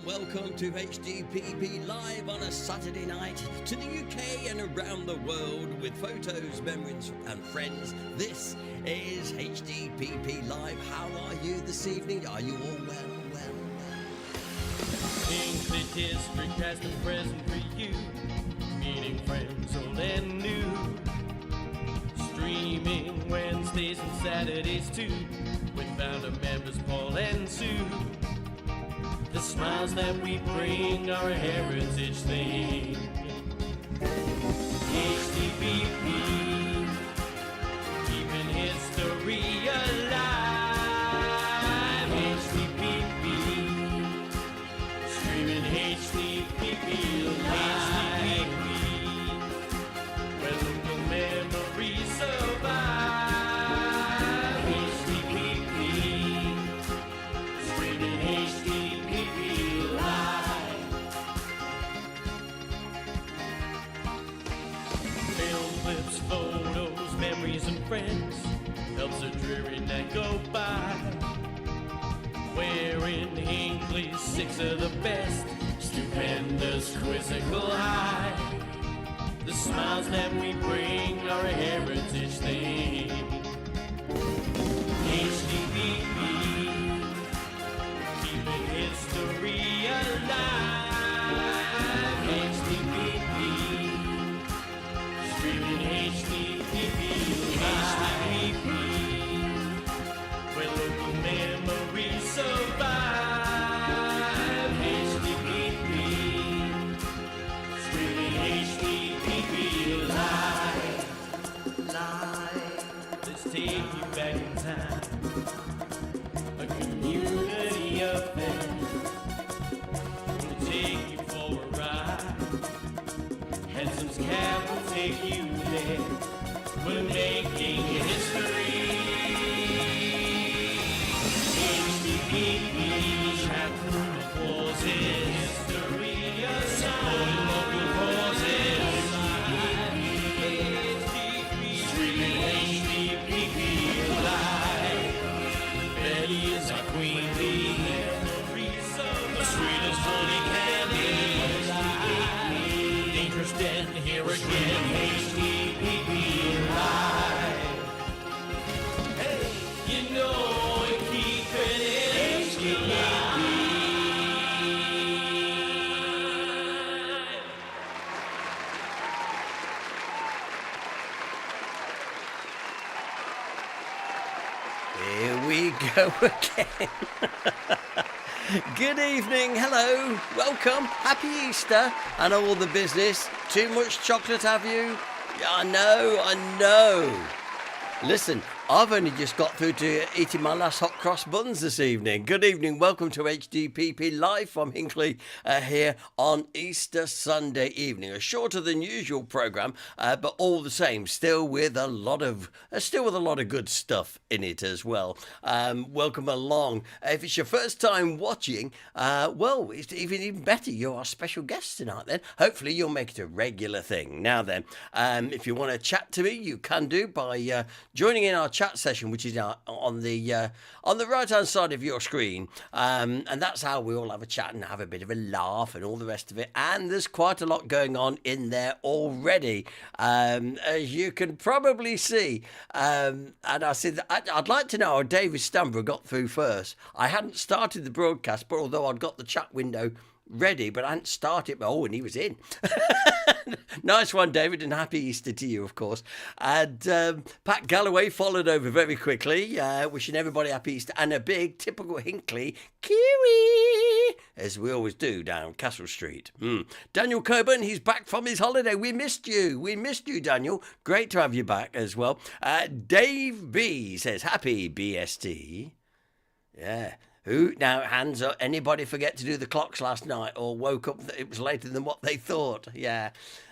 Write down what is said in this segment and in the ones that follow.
Welcome to HDPP Live on a Saturday night to the UK and around the world with photos, memories and friends. This is HDPP Live. How are you this evening? Are you all well? Hinckley District has the present for you, meeting friends old and new. Streaming Wednesdays and Saturdays too, with founder members Paul and Sue. The smiles that we bring are a heritage thing. HDPP, keeping history alive. HDPP, streaming HDPP live. HDPP, where local memories survive. HDPP, streaming HDPP live. Film clips, photos, memories and friends helps a dreary night go by. Wearing Hinckley's six of the best, stupendous quizzical high. The smiles that we bring are a heritage thing. HDPP, keeping history alive. HDPP, streaming HDPP live. HDPP, where local memories survive. HDPP, streaming HDPP live. Let's take you back in time, a community affair. We'll take you for a ride. Henson's Cab will take you there. We're making history. HDPP, chatroom pauses. History supporting local causes. HDPP, streaming HDPP live. Betty is our queen bee. The sweetest honey candy. Dangerous Den here again. HDPP live. Hey, you know we keep it HDPP live. Here we go again. Good evening, hello, welcome, happy Easter and all the business. Too much chocolate, have you? Yeah, I know. Listen, I've only just got through to eating my last hot cross buns this evening. Good evening, welcome to HDPP Live from Hinckley here on Easter Sunday evening. A shorter than usual programme, but all the same, still with a lot of good stuff in it as well. Welcome along. If it's your first time watching, well, it's even better. You're our special guest tonight. Then hopefully you'll make it a regular thing. Now then, if you want to chat to me, you can do by joining in our chat session, which is on the right hand side of your screen, and that's how we all have a chat and have a bit of a laugh and all the rest of it. And there's quite a lot going on in there already, as you can probably see. And I said I'd like to know how David Stamber got through first. I hadn't started the broadcast, but although I'd got the chat window ready, but I hadn't started. And he was in. Nice one, David, and happy Easter to you, of course. And Pat Galloway followed over very quickly, wishing everybody happy Easter and a big typical Hinckley kiwi, as we always do down Castle Street. Daniel Coburn, he's back from his holiday. We missed you, Daniel. Great to have you back as well. Dave B says happy BST. Yeah. Who now, hands up, anybody forget to do the clocks last night or woke up that it was later than what they thought? Yeah.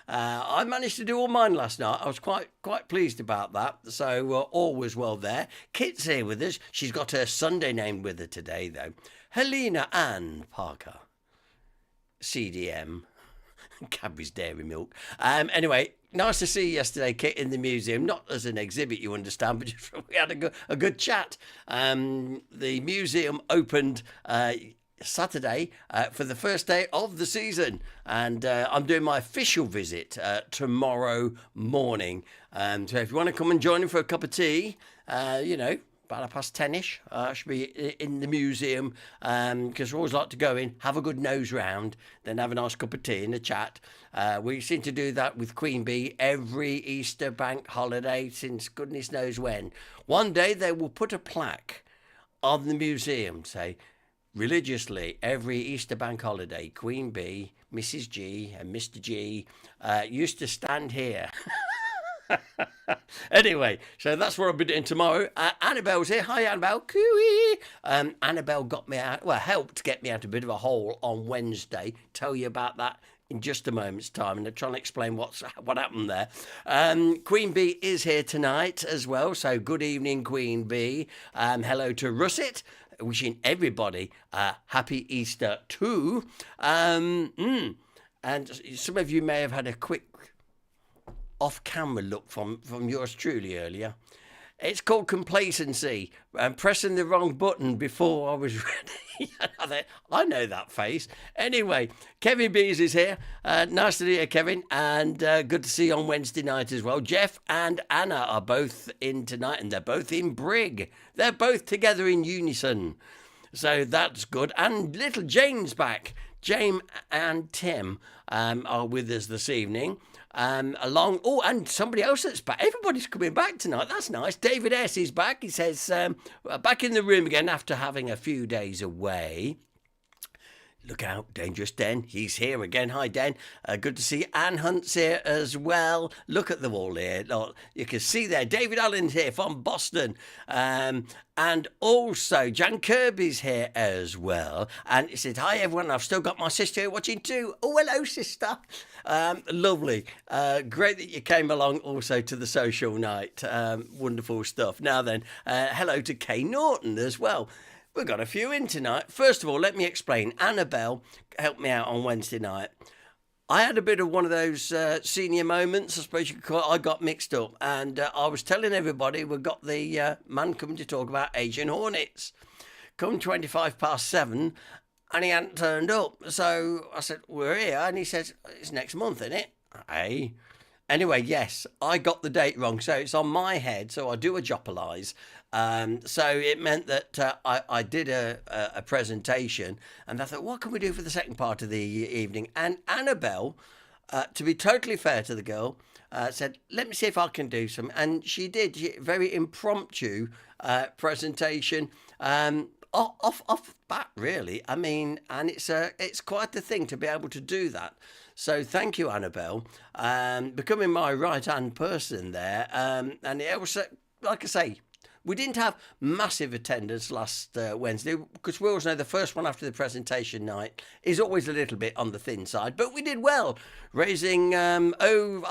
I managed to do all mine last night. I was quite pleased about that. So all was well there. Kit's here with us. She's got her Sunday name with her today, though. Helena Ann Parker. CDM. Cadbury's Dairy Milk. Anyway, nice to see you yesterday, Kit, in the museum. Not as an exhibit, you understand, but just we had a good chat. The museum opened Saturday for the first day of the season, and I'm doing my official visit tomorrow morning. So if you want to come and join me for a cup of tea, about 10:30ish, I should be in the museum, because we always like to go in, have a good nose round, then have a nice cup of tea and a chat. We seem to do that with Queen Bee every Easter bank holiday since goodness knows when. One day they will put a plaque on the museum, say, religiously, every Easter bank holiday, Queen Bee, Mrs. G and Mr. G used to stand here. Anyway, so that's what I'll be doing tomorrow. Annabelle's here. Hi, Annabelle. Cooey. Annabelle got me out, helped get me out a bit of a hole on Wednesday. Tell you about that in just a moment's time, and I'll try and explain what happened there. Queen Bee is here tonight as well, so good evening, Queen Bee. Hello to Russet. Wishing everybody a happy Easter too. And some of you may have had a quick off-camera look from yours truly earlier. It's called complacency and pressing the wrong button before I was ready. I know that face. Anyway, Kevin Bees is here. Nice to see you, Kevin, and good to see you on Wednesday night as well. Jeff and Anna are both in tonight, and they're both in Brig. They're both together in unison, so that's good. And little Jane's back. Jane and Tim are with us this evening. And somebody else that's back. Everybody's coming back tonight. That's nice. David S. is back. He says, back in the room again after having a few days away. Look out, Dangerous Den. He's here again. Hi, Den. Good to see you. Anne Hunt's here as well. Look at them all here. You can see there. David Allen's here from Boston. And also, Jan Kirby's here as well. And he said, hi, everyone. I've still got my sister here watching too. Oh, hello, sister. Lovely. Great that you came along also to the social night. Wonderful stuff. Now then, hello to Kay Norton as well. We've got a few in tonight. First of all, let me explain. Annabelle helped me out on Wednesday night. I had a bit of one of those senior moments, I suppose you could call it. I got mixed up, and I was telling everybody we've got the man coming to talk about Asian Hornets. Come 7:25, and he hadn't turned up. So I said, we're here, and he says, it's next month, isn't it? Hey. Anyway, yes, I got the date wrong, so it's on my head, so I do apologise. So it meant that I did a presentation, and I thought, what can we do for the second part of the evening? And Annabelle, to be totally fair to the girl, said, let me see if I can do some. And she did. Very impromptu presentation, off bat, really. I mean, and it's quite the thing to be able to do that. So thank you, Annabelle, becoming my right-hand person there. And it was, like I say, we didn't have massive attendance last Wednesday, because we always know the first one after the presentation night is always a little bit on the thin side. But we did well, raising, I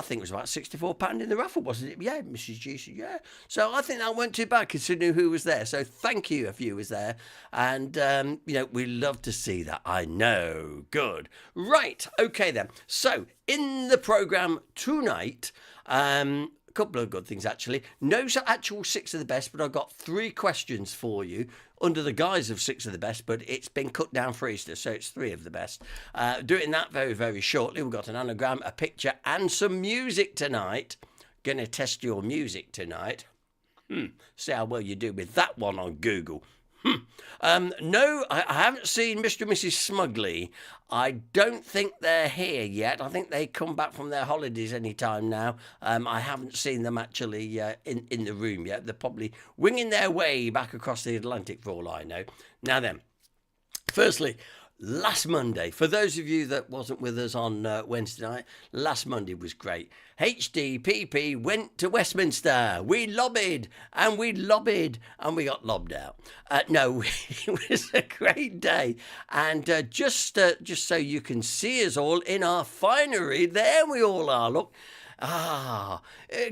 think it was about £64 in the raffle, wasn't it? Yeah, Mrs. G said, yeah. So I think that weren't too bad considering who was there. So thank you if you was there. And, we love to see that. I know. Good. Right. Okay, then. So in the programme tonight, a couple of good things, actually. No actual six of the best, but I've got 3 questions for you under the guise of 6 of the best, but it's been cut down for Easter, so it's 3 of the best. Doing that very, very shortly. We've got an anagram, a picture, and some music tonight. Going to test your music tonight. See how well you do with that one on Google. No, I haven't seen Mr. and Mrs. Smugly. I don't think they're here yet. I think they come back from their holidays any time now. I haven't seen them actually in the room yet. They're probably winging their way back across the Atlantic for all I know. Now then, firstly, last Monday, for those of you that wasn't with us on Wednesday night, last Monday was great. HDPP went to Westminster. We lobbied and we got lobbed out. No, it was a great day. And just so you can see us all in our finery, there we all are, look.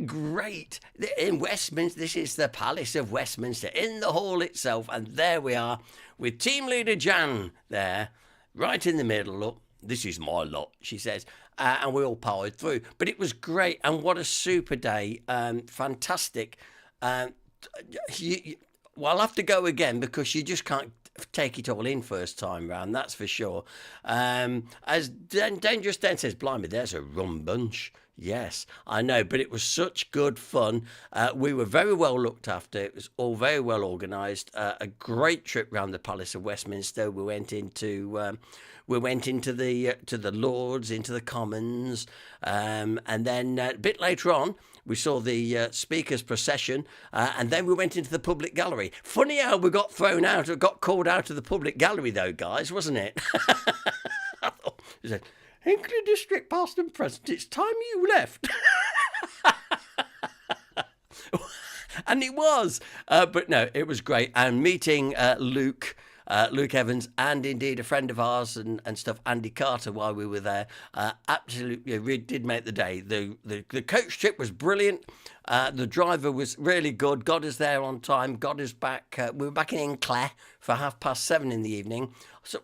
Great. In Westminster, this is the Palace of Westminster, in the hall itself, and there we are with Team Leader Jan there, right in the middle. Look, this is my lot, she says, and we all powered through. But it was great, and what a super day. Fantastic. Well, I'll have to go again because you just can't take it all in first time round, that's for sure. As Dangerous Dan says, blimey, there's a rum bunch. Yes, I know, but it was such good fun. We were very well looked after. It was all very well organised. A great trip round the Palace of Westminster. We went into the Lords, into the Commons, and then a bit later on we saw the Speaker's procession, and then we went into the public gallery. Funny how we got called out of the public gallery though, guys, wasn't it? I thought, he said, Hinckley District past and present, it's time you left. And it was, but no, it was great. And meeting Luke Evans, and indeed a friend of ours and stuff, Andy Carter, while we were there, absolutely really did make the day. The coach trip was brilliant. The driver was really good. Got us there on time. Got us back. We were back in Hinckley for 7:30 in the evening. So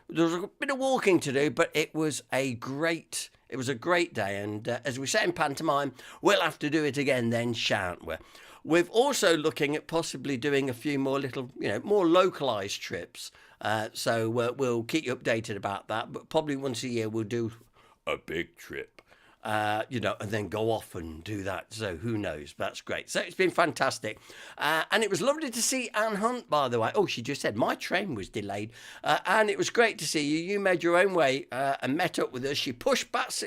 there was a bit of walking to do, but it was a great day. And as we say in pantomime, we'll have to do it again then, shan't we? We're also looking at possibly doing a few more little, more localised trips. So we'll keep you updated about that. But probably once a year we'll do a big trip, and then go off and do that. So who knows? That's great. So it's been fantastic. And it was lovely to see Anne Hunt, by the way. Oh, she just said, my train was delayed. And it was great to see you. You made your own way and met up with us. She pushed past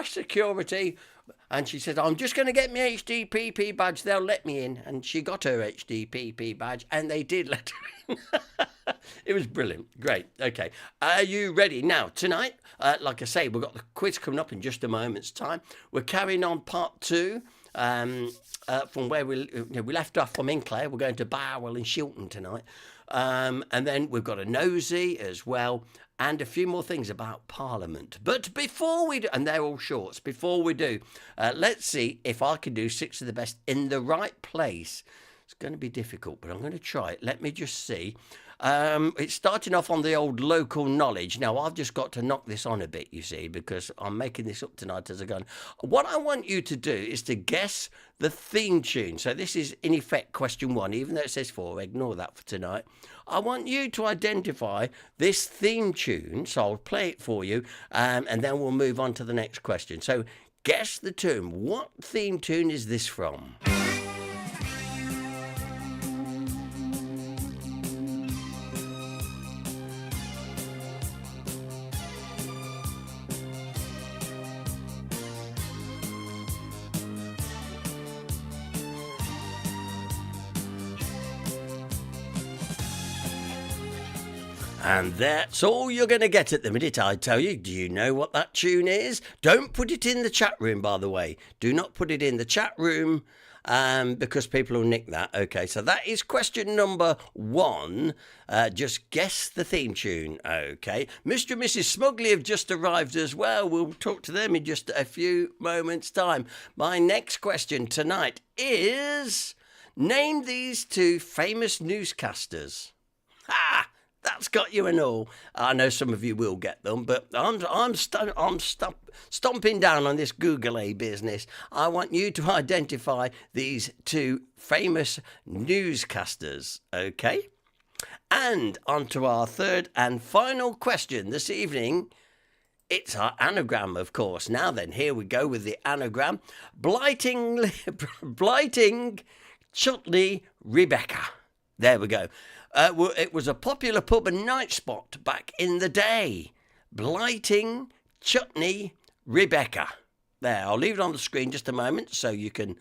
security. And she said, I'm just going to get my HDPP badge. They'll let me in. And she got her HDPP badge, and they did let her in. It was brilliant. Great. Okay. Are you ready? Now, tonight, like I say, we've got the quiz coming up in just a moment's time. We're carrying on part 2 from where we left off from Hinckley. We're going to Barwell and Shilton tonight. And then we've got a nosy as well, and a few more things about Parliament. But before we do, and they're all shorts, before we do, let's see if I can do 6 of the best in the right place. It's going to be difficult, but I'm going to try it. Let me just see. It's starting off on the old local knowledge. Now, I've just got to knock this on a bit, you see, because I'm making this up tonight as I go on. What I want you to do is to guess the theme tune. So this is, in effect, question 1, even though it says 4. Ignore that for tonight. I want you to identify this theme tune. So I'll play it for you, and then we'll move on to the next question. So guess the tune. What theme tune is this from? And that's all you're going to get at the minute, I tell you. Do you know what that tune is? Don't put it in the chat room, by the way. Do not put it in the chat room because people will nick that. Okay, so that is question number 1. Just guess the theme tune. Okay. Mr. and Mrs. Smugly have just arrived as well. We'll talk to them in just a few moments' time. My next question tonight is, name these 2 famous newscasters. Ha! That's got you and all. I know some of you will get them, but I'm stomping down on this Google business. I want you to identify these 2 famous newscasters, okay? And on to our third and final question this evening. It's our anagram, of course. Now then, here we go with the anagram. Blighting Chutney Rebecca. There we go. It was a popular pub and night spot back in the day. Blighting Chutney Rebecca. There, I'll leave it on the screen just a moment so you can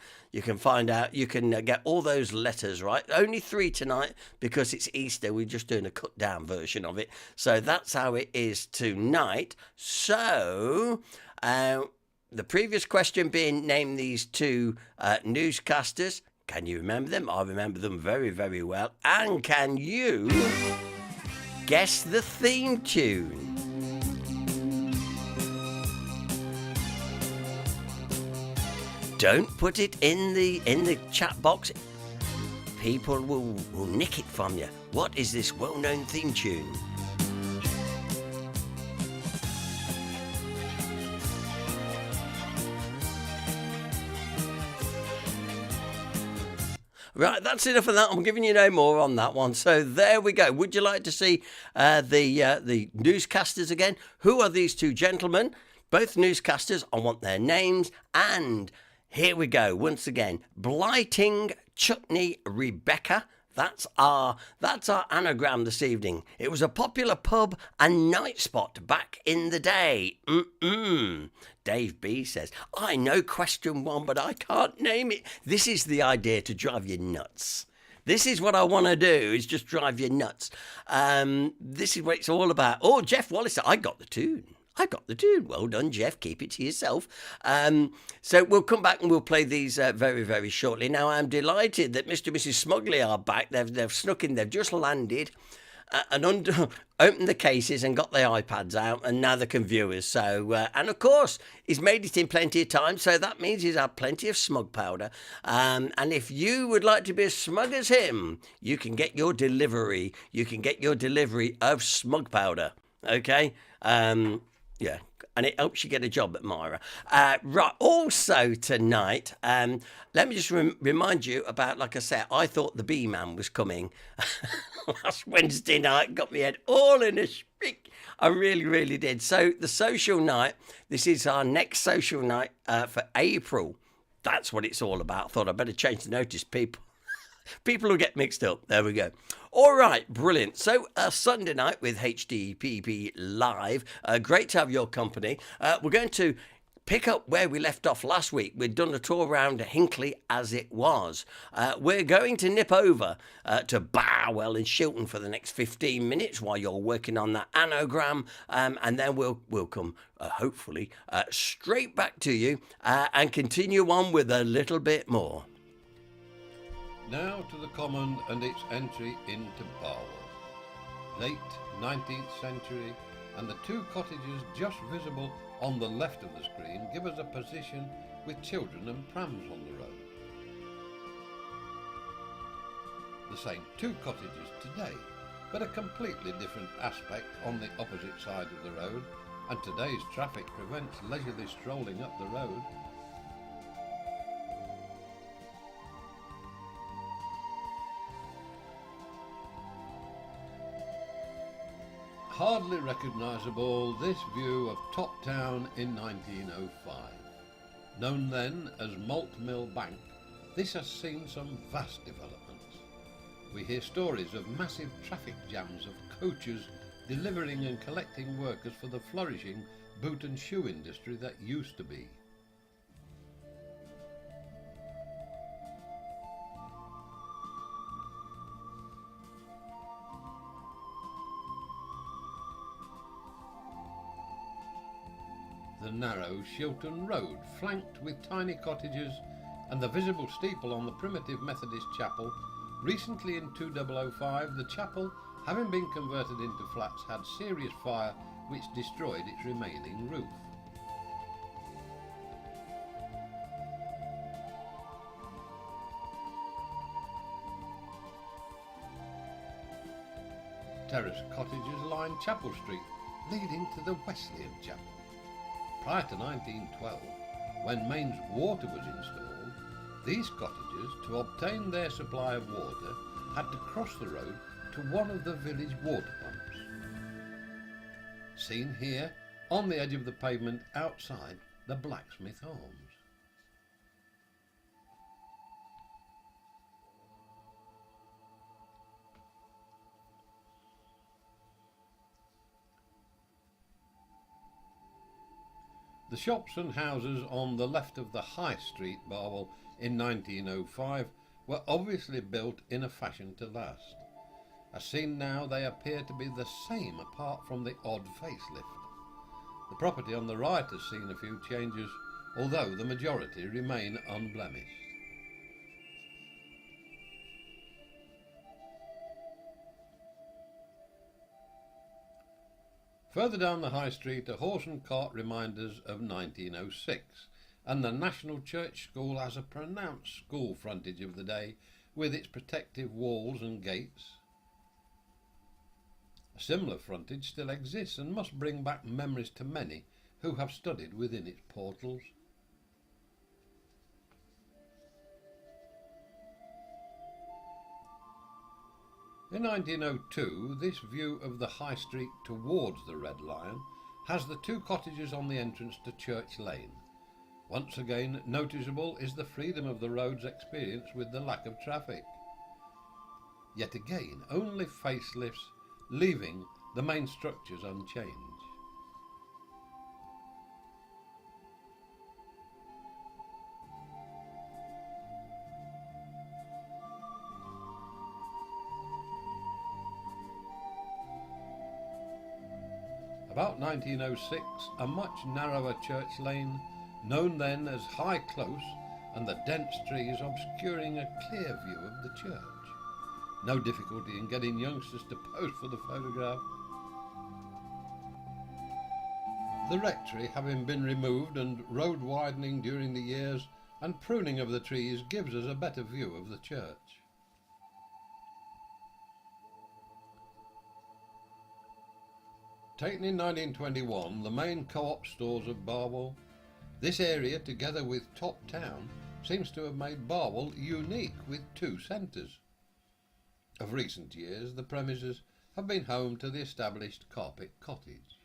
find out. You can get all those letters right. Only 3 tonight because it's Easter. We're just doing a cut down version of it. So that's how it is tonight. So the previous question being, name these 2 newscasters. Can you remember them? I remember them very, very well. And can you guess the theme tune? Don't put it in the chat box. People will nick it from you. What is this well-known theme tune? Right, that's enough of that. I'm giving you no more on that one. So there we go. Would you like to see the newscasters again? Who are these two gentlemen? Both newscasters. I want their names. And here we go. Once again, Blighting Chutney Rebecca. That's our anagram this evening. It was a popular pub and night spot back in the day. Dave B says, I know question one, but I can't name it. This is the idea to drive you nuts. This is what I want to do, is just drive you nuts. This is what it's all about. Oh, Jeff Wallace, I got the tune. Well done, Jeff. Keep it to yourself. So we'll come back and we'll play these very, very shortly. Now, I'm delighted that Mr. and Mrs. Smuggley are back. They've snuck in. They've just landed and opened the cases and got their iPads out, and now they can view us. So, and of course, he's made it in plenty of time, so that means he's had plenty of smug powder. And if you would like to be as smug as him, you can get your delivery. You can get your delivery of smug powder. Okay? Yeah, and it helps you get a job at Myra. Right, also tonight, let me just remind you about, like I said, I thought the B-Man was coming last Wednesday night. Got my head all in a spick. I really, really did. So the social night, this is our next social night for April. That's what it's all about. Thought I'd better change the notice, people. People will get mixed up. There we go. All right, brilliant. So Sunday night with HDPP Live. Great to have your company. We're going to pick up where we left off last week. We'd done a tour around Hinckley as it was. We're going to nip over to Barwell in Shilton for the next 15 minutes while you're working on that anagram, and then we'll come, hopefully, straight back to you and continue on with a little bit more. Now to the common and its entry into Barwell. Late 19th century, and the two cottages just visible on the left of the screen give us a position with children and prams on the road. The same two cottages today, but a completely different aspect on the opposite side of the road, and today's traffic prevents leisurely strolling up the road. Hardly recognisable, this view of Top Town in 1905. Known then as Malt Mill Bank, this has seen some vast developments. We hear stories of massive traffic jams of coaches delivering and collecting workers for the flourishing boot and shoe industry that used to be. The narrow Shilton Road, flanked with tiny cottages, and the visible steeple on the primitive Methodist chapel. Recently in 2005, the chapel, having been converted into flats, had serious fire which destroyed its remaining roof. Terraced cottages line Chapel Street, leading to the Wesleyan Chapel. Prior to 1912, when mains water was installed, these cottages, to obtain their supply of water, had to cross the road to one of the village water pumps. Seen here, on the edge of the pavement outside the Blacksmith Arms. The shops and houses on the left of the High Street, Barwell, in 1905 were obviously built in a fashion to last. As seen now, they appear to be the same apart from the odd facelift. The property on the right has seen a few changes, although the majority remain unblemished. Further down the High Street, a horse and cart reminds us of 1906, and the National Church School has a pronounced school frontage of the day, with its protective walls and gates. A similar frontage still exists and must bring back memories to many who have studied within its portals. In 1902, this view of the High Street towards the Red Lion has the two cottages on the entrance to Church Lane. Once again, noticeable is the freedom of the roads experienced with the lack of traffic. Yet again, only facelifts, leaving the main structures unchanged. About 1906, a much narrower Church Lane, known then as High Close, and the dense trees obscuring a clear view of the church. No difficulty in getting youngsters to pose for the photograph. The rectory having been removed and road widening during the years and pruning of the trees gives us a better view of the church. Taken in 1921, the main co-op stores of Barwell, this area together with Top Town seems to have made Barwell unique with two centres. Of recent years, the premises have been home to the established Carpet Cottage.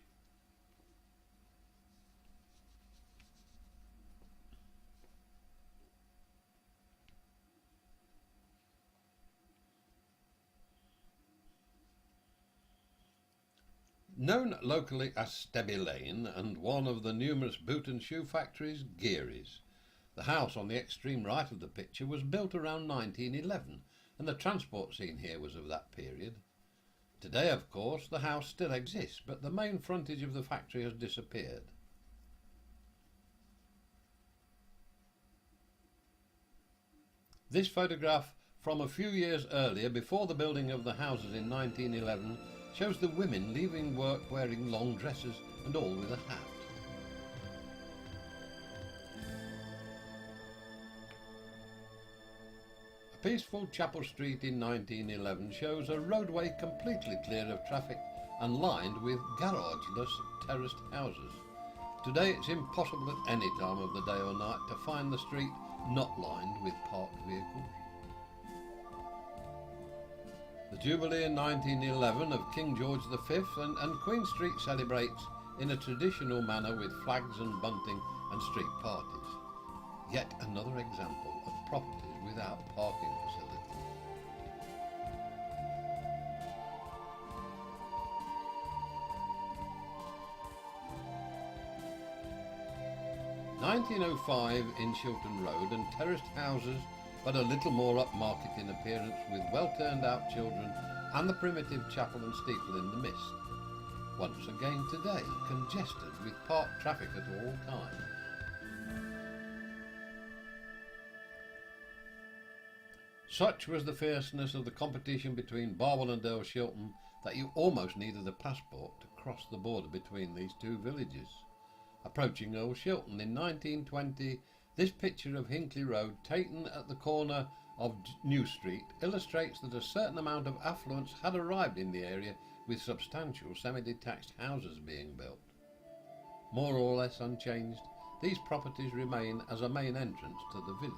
Known locally as Stebby Lane and one of the numerous boot and shoe factories, Geary's. The house on the extreme right of the picture was built around 1911 and the transport scene here was of that period. Today, of course, the house still exists, but the main frontage of the factory has disappeared. This photograph from a few years earlier, before the building of the houses in 1911, shows the women leaving work wearing long dresses and all with a hat. A peaceful Chapel Street in 1911 shows a roadway completely clear of traffic and lined with garageless terraced houses. Today it's impossible at any time of the day or night to find the street not lined with parked vehicles. The Jubilee in 1911 of King George V and Queen Street celebrates in a traditional manner with flags and bunting and street parties. Yet another example of properties without parking facilities. (1905) in Shilton Road, and terraced houses but a little more upmarket in appearance, with well turned out children and the primitive chapel and steeple in the mist. Once again today congested with parked traffic at all times. Such was the fierceness of the competition between Barwell and Earl Shilton that you almost needed a passport to cross the border between these two villages. Approaching Earl Shilton in 1920, this picture of Hinckley Road, taken at the corner of New Street, illustrates that a certain amount of affluence had arrived in the area, with substantial semi-detached houses being built. More or less unchanged, these properties remain as a main entrance to the village.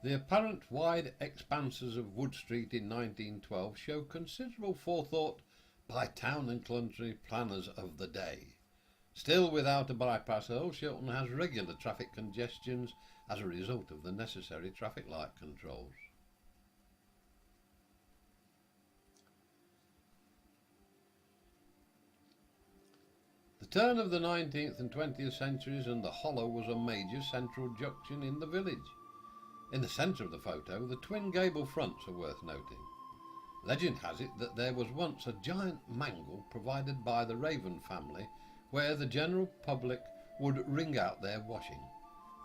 The apparent wide expanses of Wood Street in 1912 show considerable forethought by town and country planners of the day. Still, without a bypass, Earl Shilton has regular traffic congestions as a result of the necessary traffic light controls. The turn of the 19th and 20th centuries, and the Hollow was a major central junction in the village. In the centre of the photo, the twin gable fronts are worth noting. Legend has it that there was once a giant mangle provided by the Raven family where the general public would wring out their washing.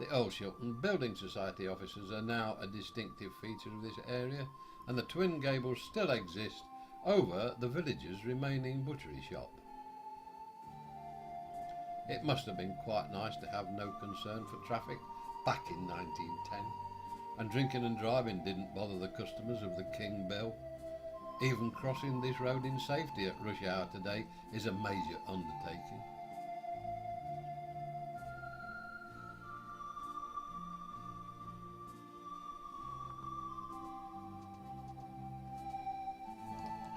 The Earl Shilton Building Society offices are now a distinctive feature of this area, and the twin gables still exist over the village's remaining butchery shop. It must have been quite nice to have no concern for traffic back in 1910. And drinking and driving didn't bother the customers of the King Bill. Even crossing this road in safety at rush hour today is a major undertaking.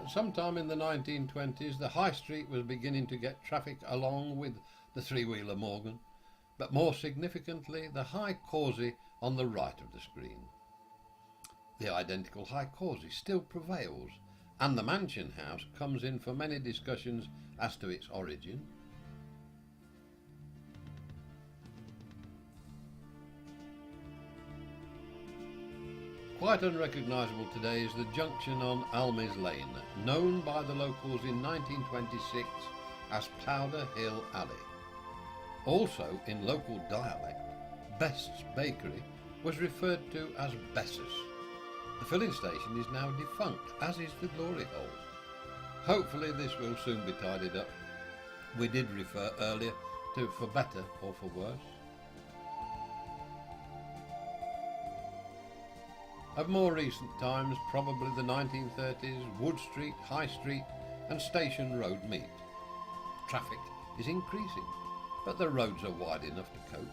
Sometime in the 1920s, the High Street was beginning to get traffic along with the three-wheeler Morgan, but more significantly, the High Causey on the right of the screen. The identical High Causey still prevails, and the Mansion House comes in for many discussions as to its origin. Quite unrecognisable today is the junction on Almes Lane, known by the locals in 1926 as Powder Hill Alley. Also in local dialect, Best's Bakery was referred to as Bessus. The filling station is now defunct, as is the Glory Hole. Hopefully this will soon be tidied up. We did refer earlier to for better or for worse. Of more recent times, probably the 1930s, Wood Street, High Street and Station Road meet. Traffic is increasing, but the roads are wide enough to cope.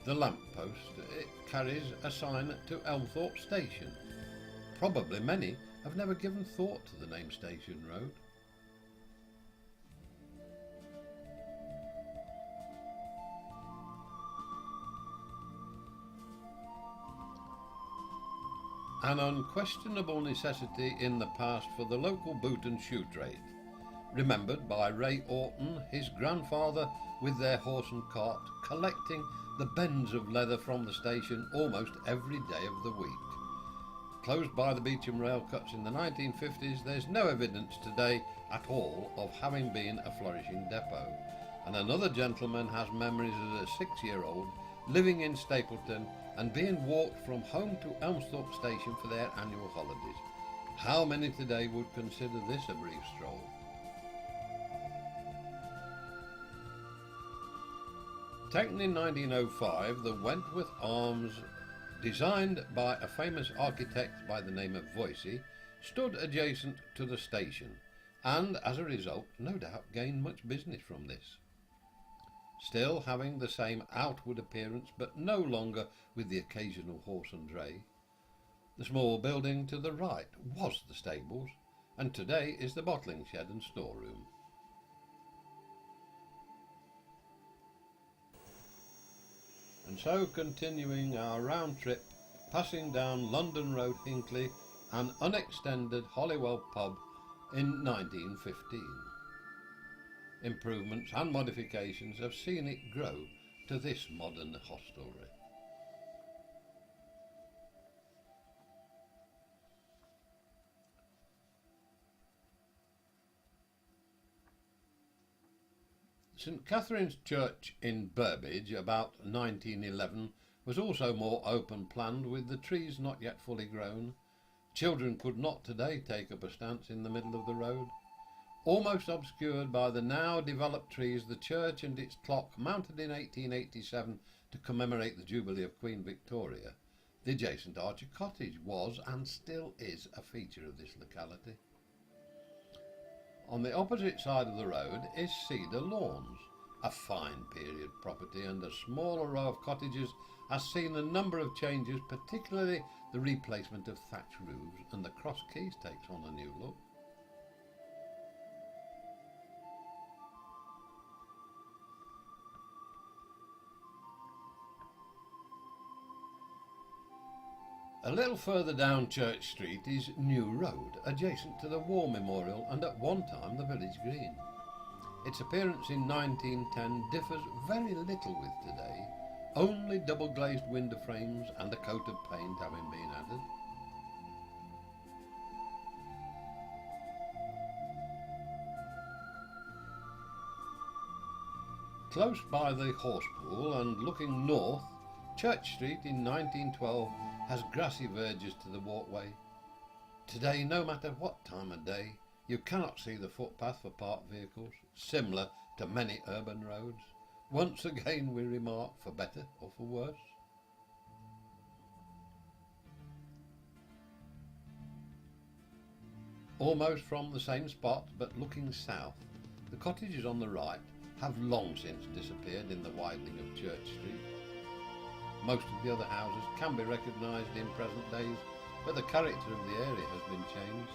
The lamppost, it carries a sign to Elmthorpe Station. Probably many have never given thought to the name Station Road. An unquestionable necessity in the past for the local boot and shoe trade, remembered by Ray Orton, his grandfather, with their horse and cart, collecting the bends of leather from the station almost every day of the week. Closed by the Beecham rail cuts in the 1950s, there's no evidence today at all of having been a flourishing depot, and another gentleman has memories as a 6-year-old living in Stapleton and being walked from home to Elmthorpe Station for their annual holidays. How many today would consider this a brief stroll? Taken in 1905, the Wentworth Arms, designed by a famous architect by the name of Voysey, stood adjacent to the station, and as a result, no doubt gained much business from this. Still having the same outward appearance, but no longer with the occasional horse and dray. The small building to the right was the stables, and today is the bottling shed and storeroom. And so continuing our round trip, passing down London Road, Hinckley, an unextended Holywell pub in 1915. Improvements and modifications have seen it grow to this modern hostelry. St Catherine's Church in Burbage, about 1911, was also more open planned, with the trees not yet fully grown. Children could not today take up a stance in the middle of the road. Almost obscured by the now developed trees, the church and its clock, mounted in 1887 to commemorate the Jubilee of Queen Victoria, the adjacent Archer Cottage, was and still is a feature of this locality. On the opposite side of the road is Cedar Lawns, a fine period property, and a smaller row of cottages has seen a number of changes, particularly the replacement of thatch roofs, and the Cross Keys takes on a new look. A little further down Church Street is New Road, adjacent to the War Memorial and at one time the village green. Its appearance in 1910 differs very little with today, only double glazed window frames and a coat of paint having been added. Close by the horse pool and looking north, Church Street in 1912 has grassy verges to the walkway. Today, no matter what time of day, you cannot see the footpath for parked vehicles, similar to many urban roads. Once again we remark, for better or for worse. almost from the same spot but looking south. The cottages on the right have long since disappeared in the widening of Church Street. Most of the other houses can be recognised in present days, but the character of the area has been changed.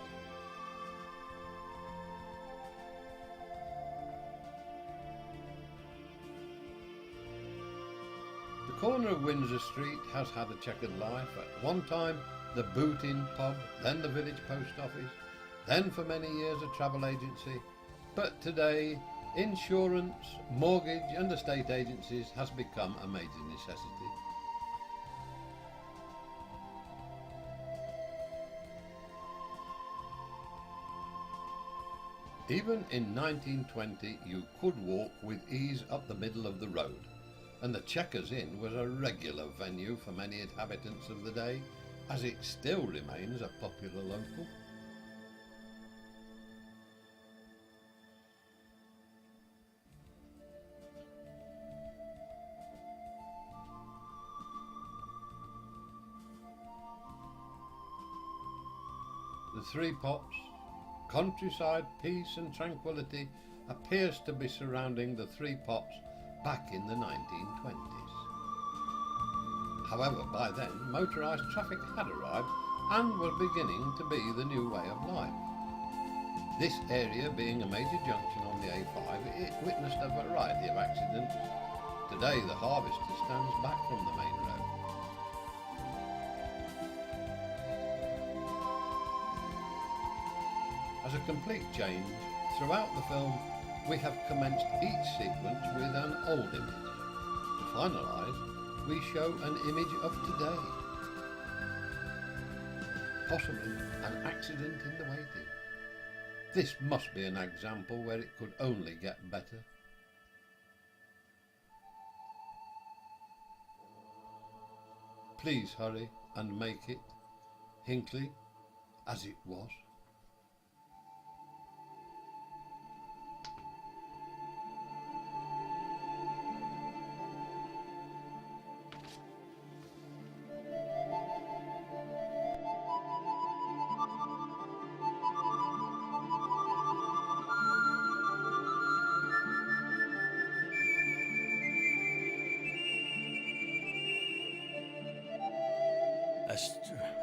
The corner of Windsor Street has had a checkered life. At one time the Boot Inn pub, then the village post office, then for many years a travel agency, but today insurance, mortgage and estate agencies has become a major necessity. Even in 1920 you could walk with ease up the middle of the road, and the Chequers Inn was a regular venue for many inhabitants of the day, as it still remains a popular local. The Three Pots, countryside peace and tranquility appears to be surrounding the Three Pots back in the 1920s. However, by then motorised traffic had arrived and was beginning to be the new way of life. This area being a major junction on the A5, it witnessed a variety of accidents. Today the Harvester stands back from the main road. As a complete change, throughout the film we have commenced each sequence with an old image. To finalise, we show an image of today. Possibly an accident in the waiting. This must be an example where it could only get better. Please hurry and make it, Hinckley, as it was.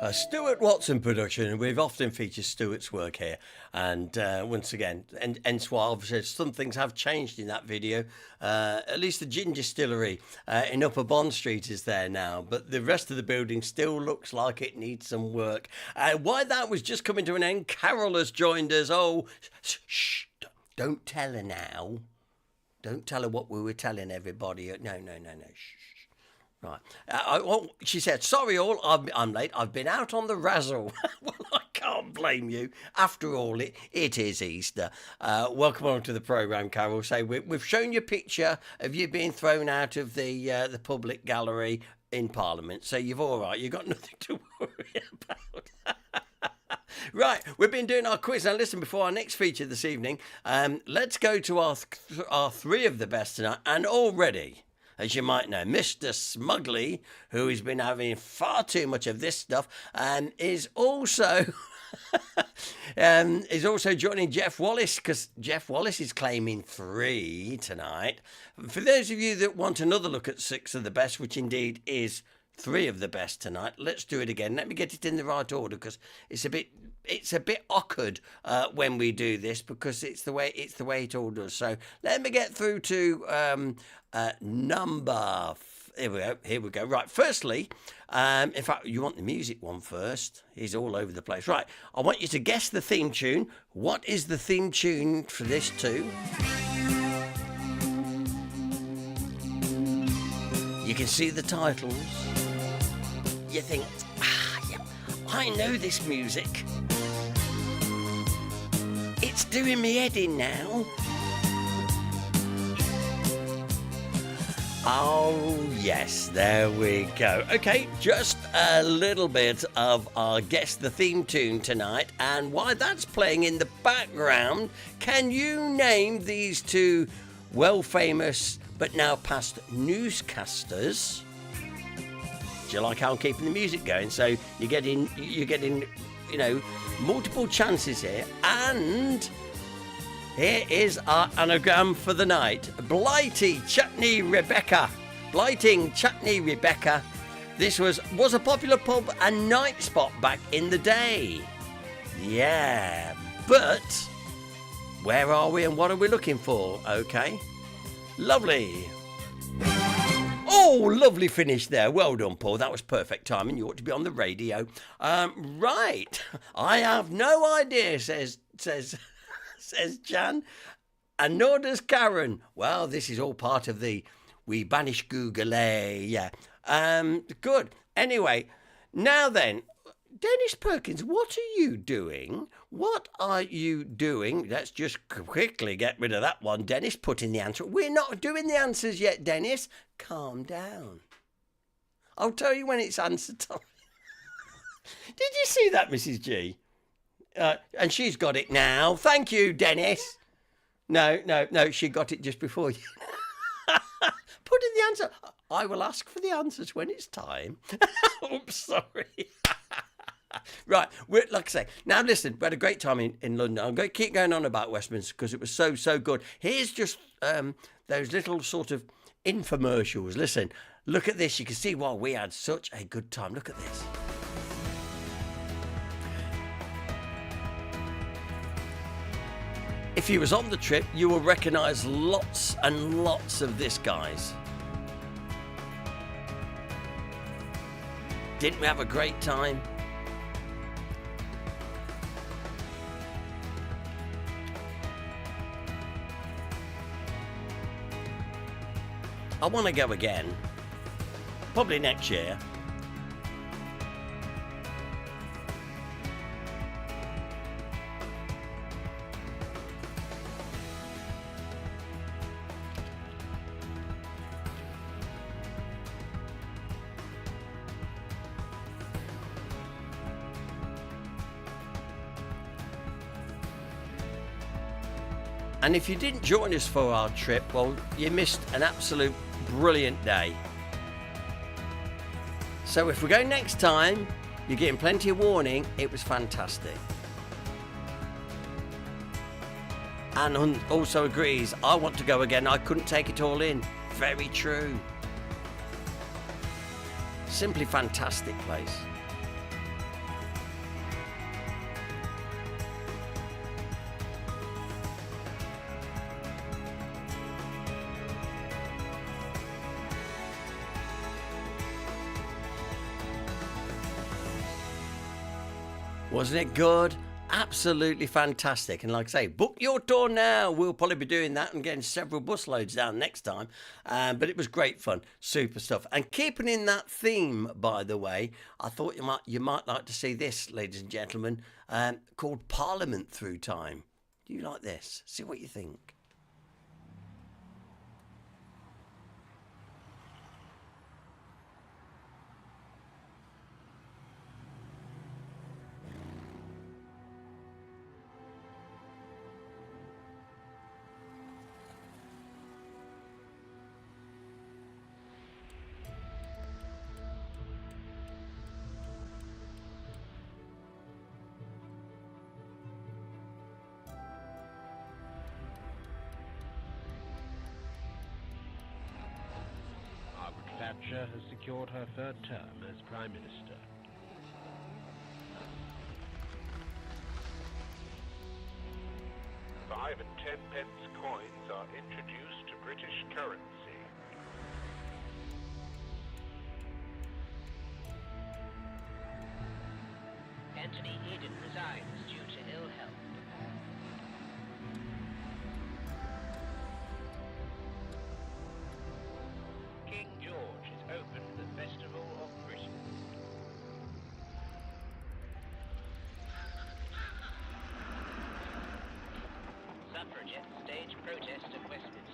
A Stuart Watson production, and we've often featured Stuart's work here. And once again, and hence why obviously some things have changed in that video. At least the gin distillery in Upper Bond Street is there now, but the rest of the building still looks like it needs some work. Why that was just coming to an end, Carol has joined us. Oh, shh, don't tell her now. Don't tell her what we were telling everybody. No, shh. Right. She said, sorry all, I'm late. I've been out on the razzle. Well, I can't blame you. After all, it is Easter. Welcome on to the programme, Carol. So we've shown you a picture of you being thrown out of the public gallery in Parliament. So you've all right. You've got nothing to worry about. Right, we've been doing our quiz. Now listen, before our next feature this evening, let's go to our three of the best tonight. And already, as you might know, Mr. Smugly, who has been having far too much of this stuff, is also joining Jeff Wallace, because Jeff Wallace is claiming 3 tonight. For those of you that want another look at 6 of the best, which indeed is 3 of the best tonight, let's do it again. Let me get it in the right order, because it's a bit awkward when we do this, because it's the way it all does. So let me get through to number. Here we go. Right. Firstly, in fact, you want the music one first. He's all over the place. Right. I want you to guess the theme tune. What is the theme tune for this too? You can see the titles. You think, yeah, I know this music. It's doing me head in now. Oh, yes, there we go. Okay, just a little bit of our Guess the Theme tune tonight, and while that's playing in the background, can you name these 2 well-famous but now past newscasters? Do you like how I'm keeping the music going? So you're getting multiple chances here. And here is our anagram for the night. Blighty Chutney Rebecca. Blighting Chutney Rebecca. This was a popular pub and night spot back in the day. Yeah, but where are we and what are we looking for? Okay, lovely. Oh, lovely finish there. Well done, Paul. That was perfect timing. You ought to be on the radio. Right. I have no idea, says Jan. And nor does Karen. Well, this is all part of the we banish Google. Yeah. Good. Anyway, now then, Dennis Perkins, what are you doing? What are you doing? Let's just quickly get rid of that one. Dennis, put in the answer. We're not doing the answers yet, Dennis. Calm down. I'll tell you when it's answer time. Did you see that, Mrs. G? And she's got it now. Thank you, Dennis. No, she got it just before you. Put in the answer. I will ask for the answers when it's time. Oops, sorry. Right, like I say, now listen, we had a great time in London. I'm going to keep going on about Westminster because it was so good. Here's just those little sort of infomercials. Listen, look at this. You can see why we had such a good time. Look at this. If you was on the trip, you will recognise lots and lots of this, guys. Didn't we have a great time? I want to go again. Probably next year. And if you didn't join us for our trip, well, you missed an absolute brilliant day. So if we go next time, you're getting plenty of warning. It was fantastic. And also agrees, I want to go again. I couldn't take it all in. Very true. Simply fantastic place. Wasn't it good? Absolutely fantastic. And like I say, book your tour now. We'll probably be doing that and getting several bus loads down next time. But it was great fun. Super stuff. And keeping in that theme, by the way, I thought you might like to see this, ladies and gentlemen, called Parliament Through Time. Do you like this? See what you think. Thatcher has secured her third term as Prime Minister. 5 and 10 pence coins are introduced to British currency. Anthony Eden resigns due to ill health. King George has opened the Festival of Britain. Suffragettes stage protest at Westminster.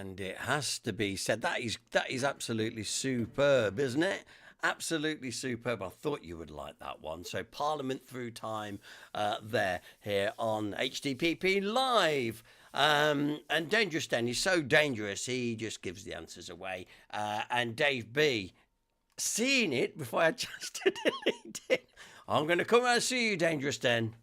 And it has to be said, that is absolutely superb, isn't it? Absolutely superb. I thought you would like that one. So Parliament Through Time here on HDPP Live. And Dangerous Dan is so dangerous, he just gives the answers away. And Dave B, seeing it before I just delete it, I'm going to come and see you, Dangerous Dan.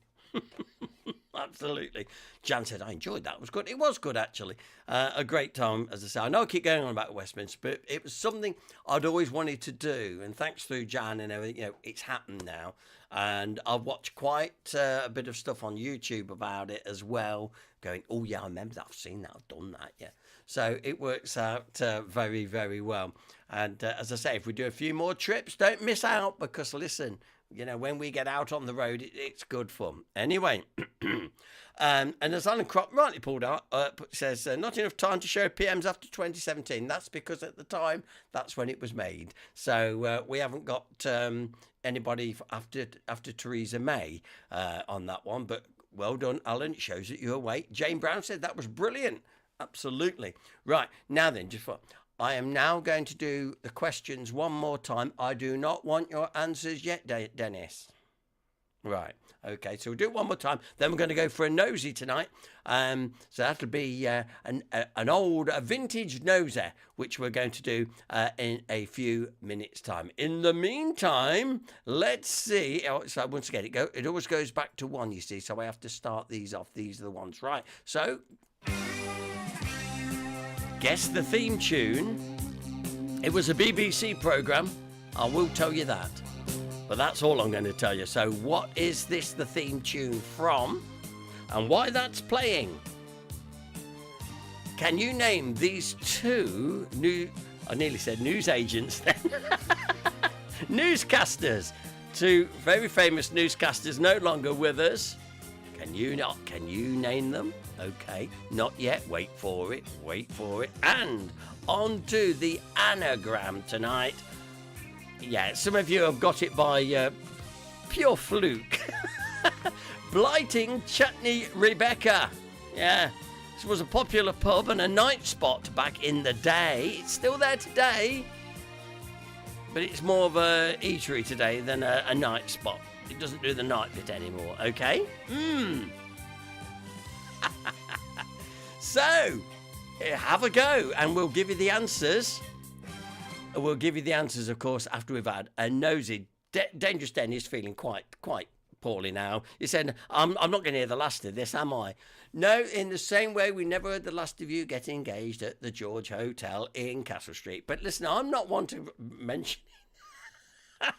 Absolutely. Jan said, I enjoyed that. It was good. It was good, actually. A great time, as I say. I know I keep going on about Westminster, but it was something I'd always wanted to do. And thanks through Jan and everything, it's happened now. And I've watched quite a bit of stuff on YouTube about it as well, going, oh, yeah, I remember that. I've seen that. I've done that, yeah. So it works out very, very well. And as I say, if we do a few more trips, don't miss out, because, listen, when we get out on the road, it's good fun. Anyway, and as Alan Crop rightly pulled out, says, not enough time to show PMs after 2017. That's because at the time, that's when it was made. So we haven't got anybody after Theresa May on that one. But well done, Alan. It shows that you're awake. Jane Brown said that was brilliant. Absolutely. Right. Now then, I am now going to do the questions one more time. I do not want your answers yet, Dennis. Right. Okay, so we'll do it one more time. Then we're going to go for a nosy tonight. So that'll be an old, vintage nosy, which we're going to do in a few minutes' time. In the meantime, let's see. So once again, it always goes back to one, you see. So I have to start these off. These are the ones. Right. So guess the theme tune. It was a BBC programme, I will tell you that. But that's all I'm going to tell you. So what is this the theme tune from, and why that's playing? Can you name these two I nearly said news agents then. Newscasters. Two very famous newscasters no longer with us. Can you name them? Okay, not yet. Wait for it. And on to the anagram tonight. Yeah, some of you have got it by pure fluke. Blighting Chutney Rebecca. Yeah, this was a popular pub and a night spot back in the day. It's still there today, but it's more of a eatery today than a night spot. It doesn't do the night bit anymore, okay? So, have a go, and we'll give you the answers. We'll give you the answers, of course, after we've had a nosy. Dangerous Den is feeling quite poorly now. He said, I'm not going to hear the last of this, am I? No, in the same way we never heard the last of you getting engaged at the George Hotel in Castle Street. But listen, I'm not one to mention it.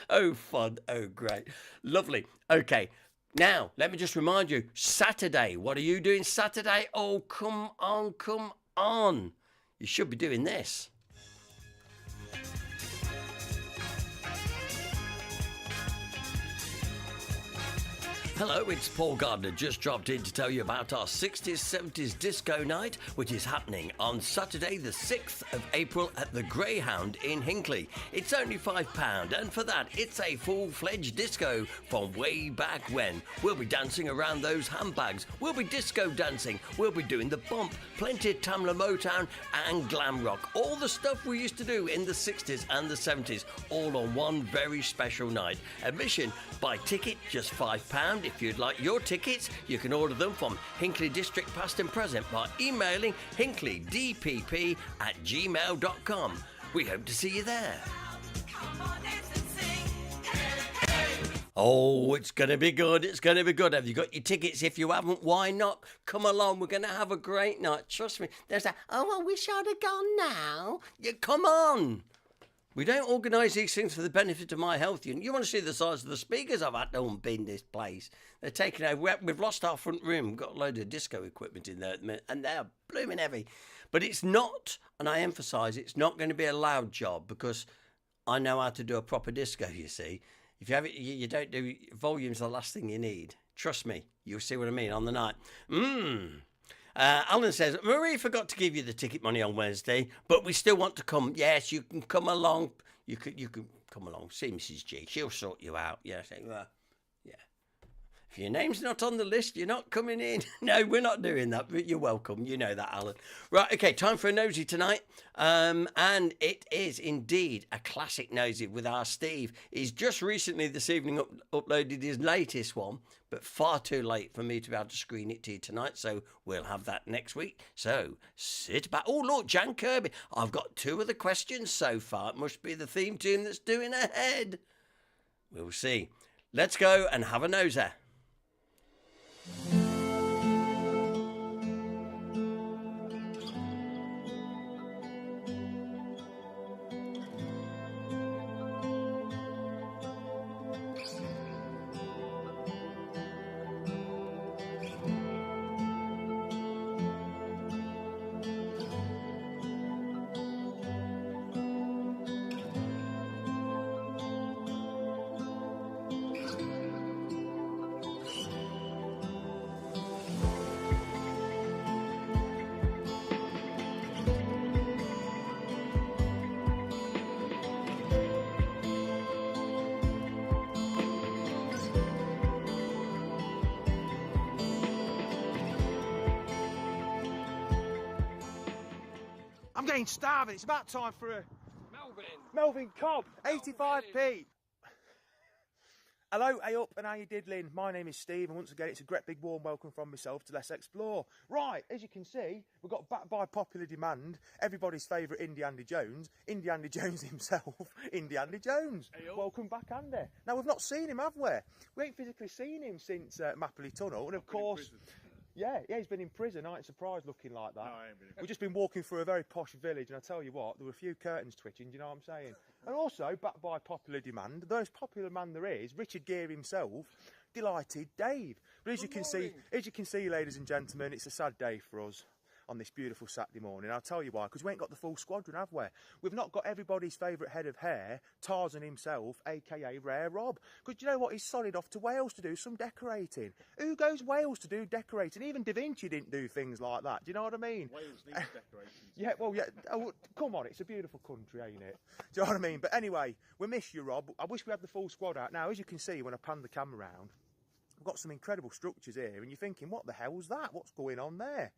Oh, fun. Oh, great. Lovely. Okay. Now, let me just remind you, Saturday. What are you doing Saturday? Oh, come on. You should be doing this. Hello, it's Paul Gardner. Just dropped in to tell you about our 60s, 70s disco night, which is happening on Saturday, the 6th of April at the Greyhound in Hinckley. It's only £5, and for that, it's a full-fledged disco from way back when. We'll be dancing around those handbags. We'll be disco dancing. We'll be doing the bump, plenty of Tamla Motown and glam rock. All the stuff we used to do in the 60s and the 70s, all on one very special night. Admission by ticket, just £5. If you'd like your tickets, you can order them from Hinckley District Past and Present by emailing hincleydpp@gmail.com. We hope to see you there. Oh, it's going to be good. It's going to be good. Have you got your tickets? If you haven't, why not? Come along. We're going to have a great night. Trust me. There's that, oh, I wish I'd have gone now. Yeah, come on. We don't organise these things for the benefit of my health. You want to see the size of the speakers I've had to unpin this place. They're taking over. We've lost our front room. We've got a load of disco equipment in there at the minute, and they're blooming heavy. But it's not, and I emphasise, it's not going to be a loud job, because I know how to do a proper disco, you see. If you have it, you don't do, volume's the last thing you need. Trust me, you'll see what I mean on the night. Alan says, Marie forgot to give you the ticket money on Wednesday, but we still want to come. Yes, you can come along. You can come along. See Mrs. G. She'll sort you out. Yeah. Yeah. If your name's not on the list, you're not coming in. No, we're not doing that, but you're welcome. You know that, Alan. Right, okay, time for a nosy tonight. And it is indeed a classic nosy with our Steve. He's just recently this evening uploaded his latest one, but far too late for me to be able to screen it to you tonight, so we'll have that next week. So sit back. Oh, look, Jan Kirby. I've got 2 of the questions so far. It must be the theme tune that's doing ahead. We'll see. Let's go and have a noser. I'm getting starving. It's about time for a Melvin! Melvin Cobb, 85p. Hello, hey up, and how you diddling? My name is Steve, and once again, it's a great big warm welcome from myself to Let's Explore. Right, as you can see, we've got backed by popular demand, everybody's favourite Indiana Jones himself, Indiana Jones. Hey up. Welcome back, Andy. Now, we've not seen him, have we? We ain't physically seen him since Mapley Tunnel, and of course... Yeah, he's been in prison. I ain't surprised looking like that. No, I ain't been in prison. We've just been walking through a very posh village, and I tell you what, there were a few curtains twitching, do you know what I'm saying? And also, backed by popular demand, the most popular man there is, Richard Gere himself, delighted Dave. But as you can see, ladies and gentlemen, it's a sad day for us on this beautiful Saturday morning. I'll tell you why, because we ain't got the full squadron, have we? We've not got everybody's favourite head of hair, Tarzan himself, aka Rare Rob. Because you know what, he's solid off to Wales to do some decorating. Who goes Wales to do decorating? Even Da Vinci didn't do things like that, do you know what I mean? Wales needs decorations. Yeah, well, yeah, oh, come on, it's a beautiful country, ain't it? Do you know what I mean? But anyway, we miss you, Rob. I wish we had the full squad out. Now, as you can see, when I pan the camera round, we've got some incredible structures here, and you're thinking, what the hell's that? What's going on there?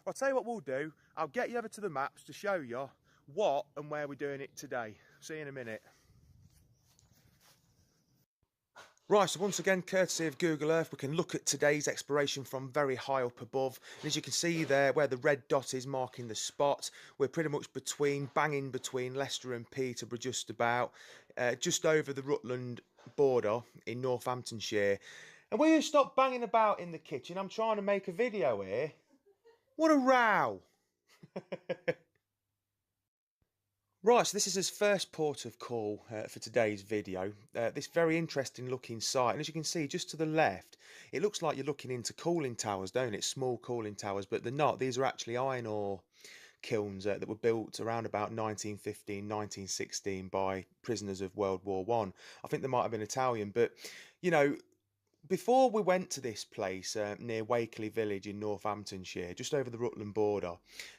Well, I'll tell you what we'll do. I'll get you over to the maps to show you what and where we're doing it today. See you in a minute. Right, so once again, courtesy of Google Earth, we can look at today's exploration from very high up above. And as you can see there, where the red dot is marking the spot, we're pretty much banging between Leicester and Peterborough, just about, just over the Rutland border in Northamptonshire. And will you stop banging about in the kitchen? I'm trying to make a video here. What a row! Right, so this is his first port of call for today's video. This very interesting looking site, and as you can see just to the left, it looks like you're looking into cooling towers, don't it? Small cooling towers, but they're not. These are actually iron ore kilns that were built around about 1915, 1916 by prisoners of World War One. I think they might have been Italian, but, you know, before we went to this place near Wakeley Village in Northamptonshire, just over the Rutland border,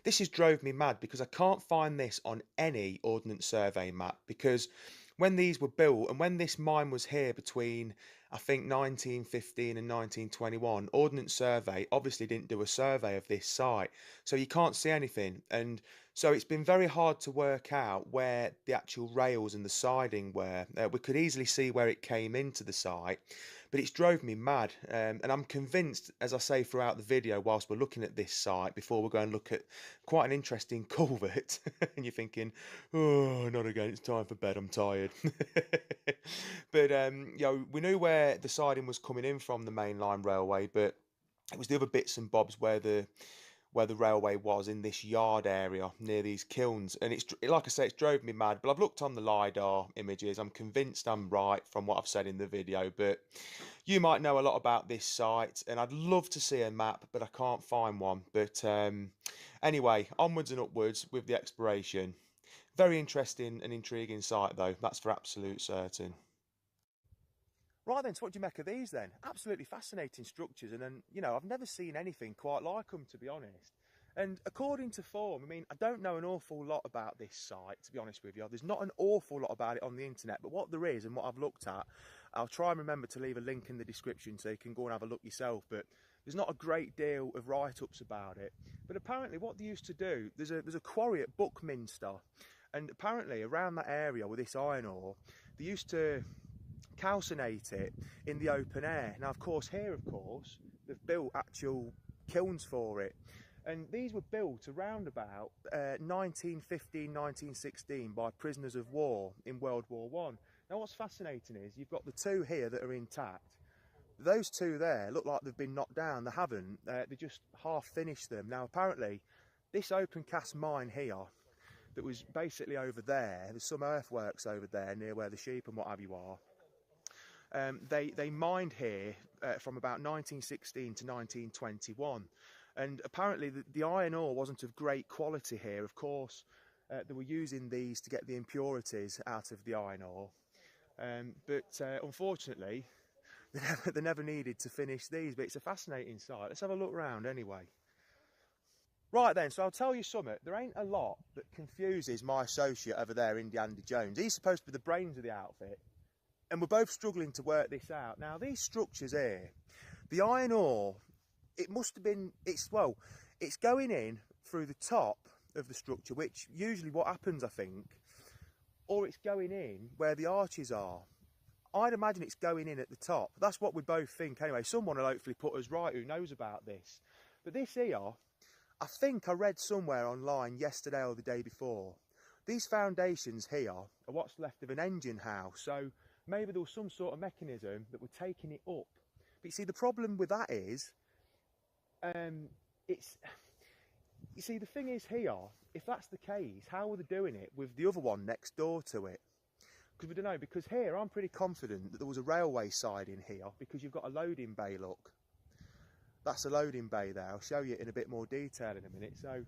this has drove me mad because I can't find this on any Ordnance Survey map, because when these were built and when this mine was here between, I think, 1915 and 1921, Ordnance Survey obviously didn't do a survey of this site, so you can't see anything. And so it's been very hard to work out where the actual rails and the siding were. We could easily see where it came into the site, but it's drove me mad. And I'm convinced, as I say throughout the video, whilst we're looking at this site, before we go and look at quite an interesting culvert, and you're thinking, oh, not again, it's time for bed, I'm tired. But, you know, we knew where the siding was coming in from the mainline railway, but it was the other bits and bobs where the railway was in this yard area near these kilns. And it's, like I say, it's drove me mad. But I've looked on the LiDAR images. I'm convinced I'm right from what I've said in the video. But you might know a lot about this site, and I'd love to see a map, but I can't find one. But anyway, onwards and upwards with the exploration. Very interesting and intriguing site, though. That's for absolute certain. Right then, so what do you make of these then? Absolutely fascinating structures, and then, you know, I've never seen anything quite like them, to be honest. And according to form, I mean, I don't know an awful lot about this site, to be honest with you. There's not an awful lot about it on the internet, but what there is and what I've looked at, I'll try and remember to leave a link in the description so you can go and have a look yourself. But there's not a great deal of write-ups about it. But apparently what they used to do, there's a quarry at Buckminster, and apparently around that area with this iron ore, they used to calcinate it in the open air. Now, of course, they've built actual kilns for it. And these were built around about 1915, 1916 by prisoners of war in World War One. Now what's fascinating is you've got the two here that are intact. Those two there look like they've been knocked down. They haven't. They just half finished them. Now apparently this open cast mine here that was basically over there, there's some earthworks over there near where the sheep and what have you are. They mined here from about 1916 to 1921. And apparently the iron ore wasn't of great quality here. Of course, they were using these to get the impurities out of the iron ore. But unfortunately, they never needed to finish these. But it's a fascinating site. Let's have a look around anyway. Right then, so I'll tell you something. There ain't a lot that confuses my associate over there, Indiana Jones. He's supposed to be the brains of the outfit. And we're both struggling to work this out. Now, these structures here, the iron ore, it must have been, it's going in through the top of the structure, which usually what happens, I think, or it's going in where the arches are. I'd imagine it's going in at the top. That's what we both think anyway. Someone will hopefully put us right who knows about this. But this here, I think I read somewhere online yesterday or the day before, these foundations here are what's left of an engine house. So maybe there was some sort of mechanism that were taking it up. But you see, the problem with that is, you see, the thing is here, if that's the case, how are they doing it with the other one next door to it? Because we don't know, because here I'm pretty confident that there was a railway side in here, because you've got a loading bay, look. That's a loading bay there. I'll show you in a bit more detail in a minute. So,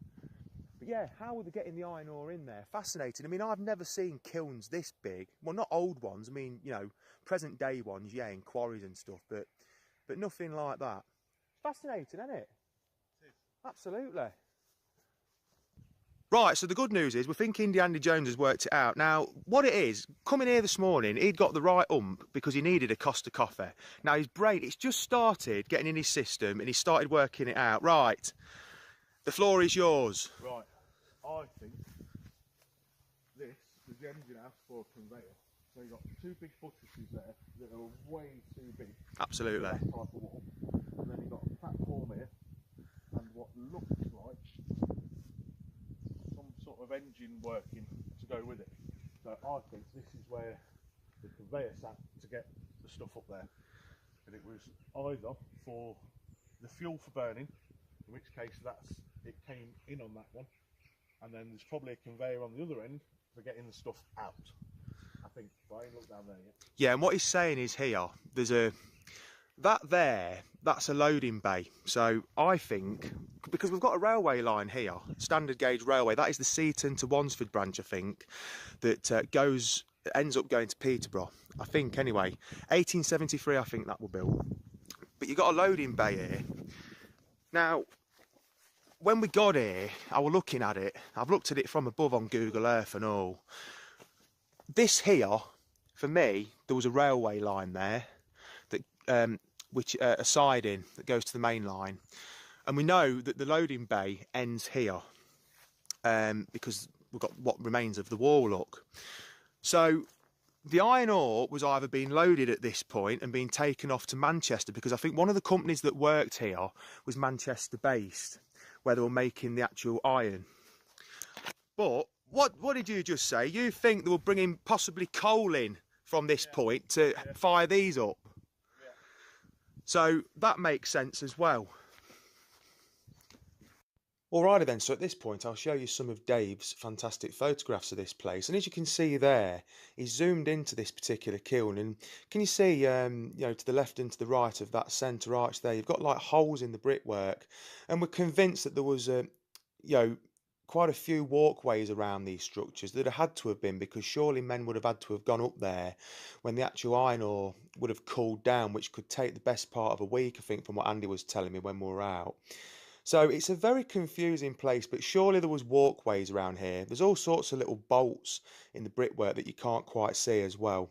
but yeah, how are they getting the iron ore in there? Fascinating. I mean, I've never seen kilns this big. Well, not old ones. I mean, you know, present day ones, yeah, in quarries and stuff, but nothing like that. Fascinating, isn't it? It is. Absolutely. Right, so the good news is we think Indiana Jones has worked it out. Now, what it is, coming here this morning, he'd got the right ump because he needed a Costa coffee. Now, his brain, it's just started getting in his system and he started working it out. Right, the floor is yours. Right, I think this is the engine house for a conveyor. So you've got two big buttresses there that are way too big. Absolutely. That type of wall. And then you've got a platform here and what looks like some sort of engine working to go with it. So I think this is where the conveyor sat to get the stuff up there. And it was either for the fuel for burning, in which case it came in on that one, and then there's probably a conveyor on the other end for getting the stuff out. I think, but I ain't looked down there yet. Yeah, and what he's saying is here, there's that's a loading bay. So I think, because we've got a railway line here, standard gauge railway, that is the Seaton to Wansford branch, I think, that ends up going to Peterborough. I think, anyway. 1873, I think that was built. But you've got a loading bay here. Now, when we got here, I was looking at it. I've looked at it from above on Google Earth and all. This here, for me, there was a railway line there, that a siding that goes to the main line, and we know that the loading bay ends here because we've got what remains of the wall, look. So the iron ore was either being loaded at this point and being taken off to Manchester, because I think one of the companies that worked here was Manchester based, where they were making the actual iron. But what did you just say? You think they were bringing possibly coal in from this point to fire these up? Yeah. So that makes sense as well. Alrighty then, so at this point I'll show you some of Dave's fantastic photographs of this place, and as you can see there, he's zoomed into this particular kiln, and can you see, you know, to the left and to the right of that centre arch there, you've got like holes in the brickwork, and we're convinced that there was you know, quite a few walkways around these structures that had to have been, because surely men would have had to have gone up there when the actual iron ore would have cooled down, which could take the best part of a week, I think, from what Andy was telling me when we were out. So it's a very confusing place, but surely there was walkways around here. There's all sorts of little bolts in the brickwork that you can't quite see as well.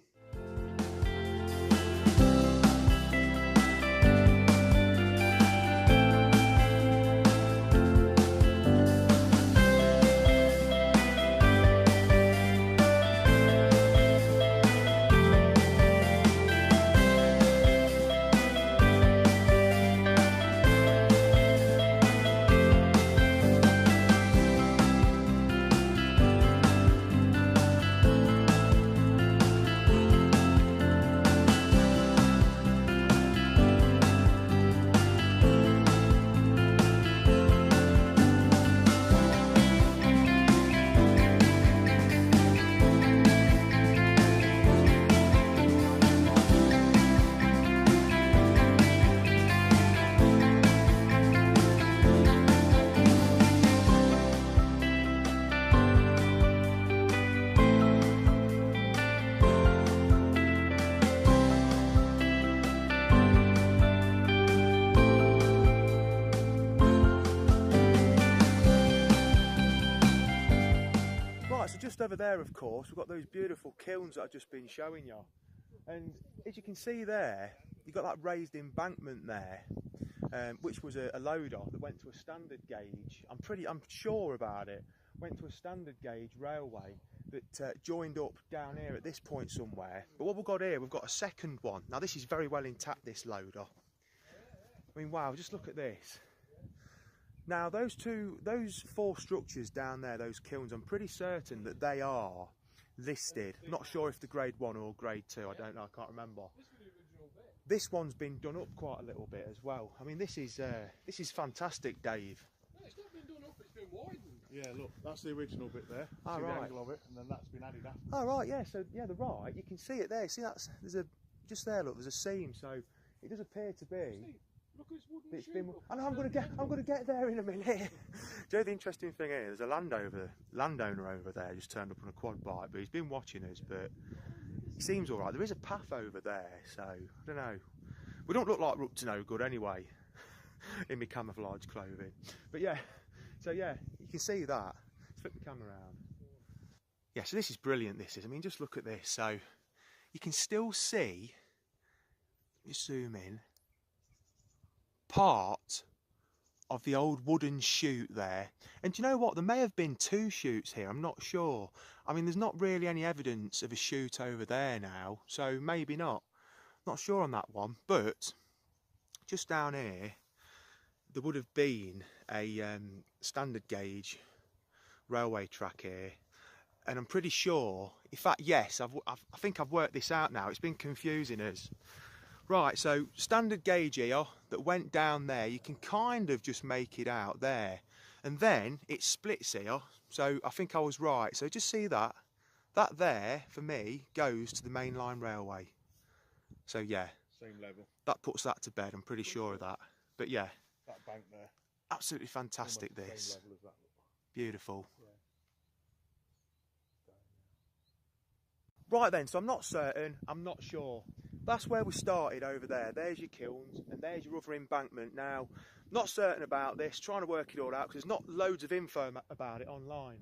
So just over there, of course, we've got those beautiful kilns that I've just been showing you. And as you can see there, you've got that raised embankment there, which was a loader that went to a standard gauge. I'm sure about it. Went to a standard gauge railway that joined up down here at this point somewhere. But what we've got here, we've got a second one. Now this is very well intact, this loader. I mean, wow, just look at this. Now those four structures down there, those kilns, I'm pretty certain that they are listed. I'm not sure if they're grade 1 or grade 2, I don't know, I can't remember. This one's been done up quite a little bit as well. I mean, this is fantastic, Dave. No, it's not been done up, it's been widened. Yeah, look, that's the original bit there. Oh, See right. the angle of it, and then that's been added after. Oh right, yeah. So yeah, the right, you can see it there. See, there's a just there. Look, there's a seam. So it does appear to be. Look at this wooden It's shoe, been. look. I know, I'm gonna get there in a minute. Do you know the interesting thing is, there's a landowner over there just turned up on a quad bike, but he's been watching us. But he seems all right. There is a path over there, so I don't know. We don't look like we're up to no good anyway, in my camouflage clothing. But yeah, so yeah, you can see that. Let's flip the camera around. Yeah, so this is brilliant. This is. I mean, just look at this. So you can still see. Just zoom in. Part of the old wooden chute there, and do you know what, there may have been 2 chutes here, I'm not sure. I mean, there's not really any evidence of a chute over there now, so maybe not sure on that one. But just down here there would have been a standard gauge railway track here, and I'm pretty sure, in fact yes, I think I've worked this out now. It's been confusing us. Right, so standard gauge here that went down there, you can kind of just make it out there. And then it splits here, so I think I was right. So just see that. That there, for me, goes to the mainline railway. So yeah. Same level. That puts that to bed, I'm pretty sure of that. But yeah. That bank there. Absolutely fantastic, Almost the this. same level as that. Beautiful. Yeah. Right then, so I'm not certain, I'm not sure. That's where we started over there. There's your kilns and there's your other embankment. Now, not certain about this, trying to work it all out because there's not loads of info about it online.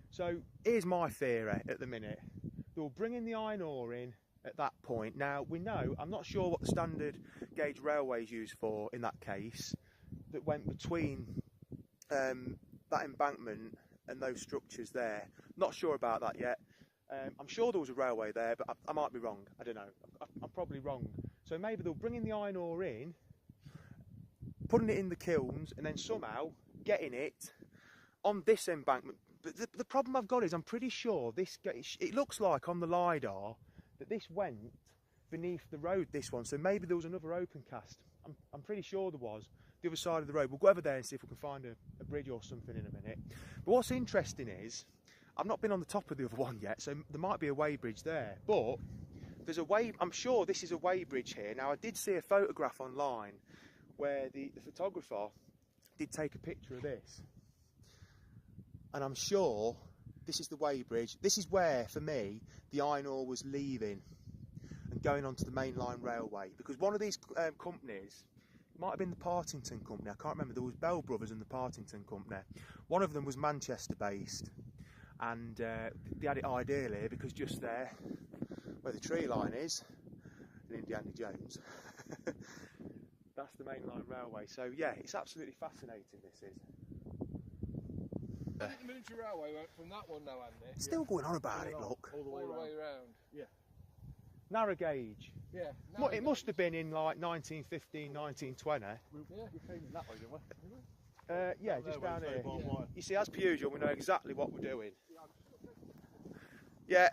So here's my theory at the minute. They were bringing the iron ore in at that point. Now, we know, I'm not sure what the standard gauge railway is used for in that case, that went between that embankment and those structures there. Not sure about that yet. I'm sure there was a railway there, but I might be wrong. I don't know. I'm probably wrong. So maybe they'll bring in the iron ore in, putting it in the kilns, and then somehow getting it on this embankment. But the problem I've got is I'm pretty sure this. It looks like on the LiDAR that this went beneath the road. This one. So maybe there was another open cast. I'm pretty sure there was. The other side of the road. We'll go over there and see if we can find a bridge or something in a minute. But what's interesting is, I've not been on the top of the other one yet, so there might be a weighbridge there. But there's a way. I'm sure this is a weighbridge here. Now I did see a photograph online where the photographer did take a picture of this, and I'm sure this is the weighbridge. This is where, for me, the iron ore was leaving and going onto the mainline railway, because one of these companies, might have been the Partington Company, I can't remember. There was Bell Brothers and the Partington Company. One of them was Manchester based, and they had it ideally because just there, where the tree line is, in Indiana Jones, that's the mainline railway. So yeah, it's absolutely fascinating, this is. I think the military railway went from that one now, Andy. Still going on about it, look. All the way around. Yeah. Narrow gauge. Yeah. Well, it must have been in like 1915, 1920. We came in that way, didn't we? Yeah, just down here. You see, as per usual, we know exactly what we're doing. Yeah.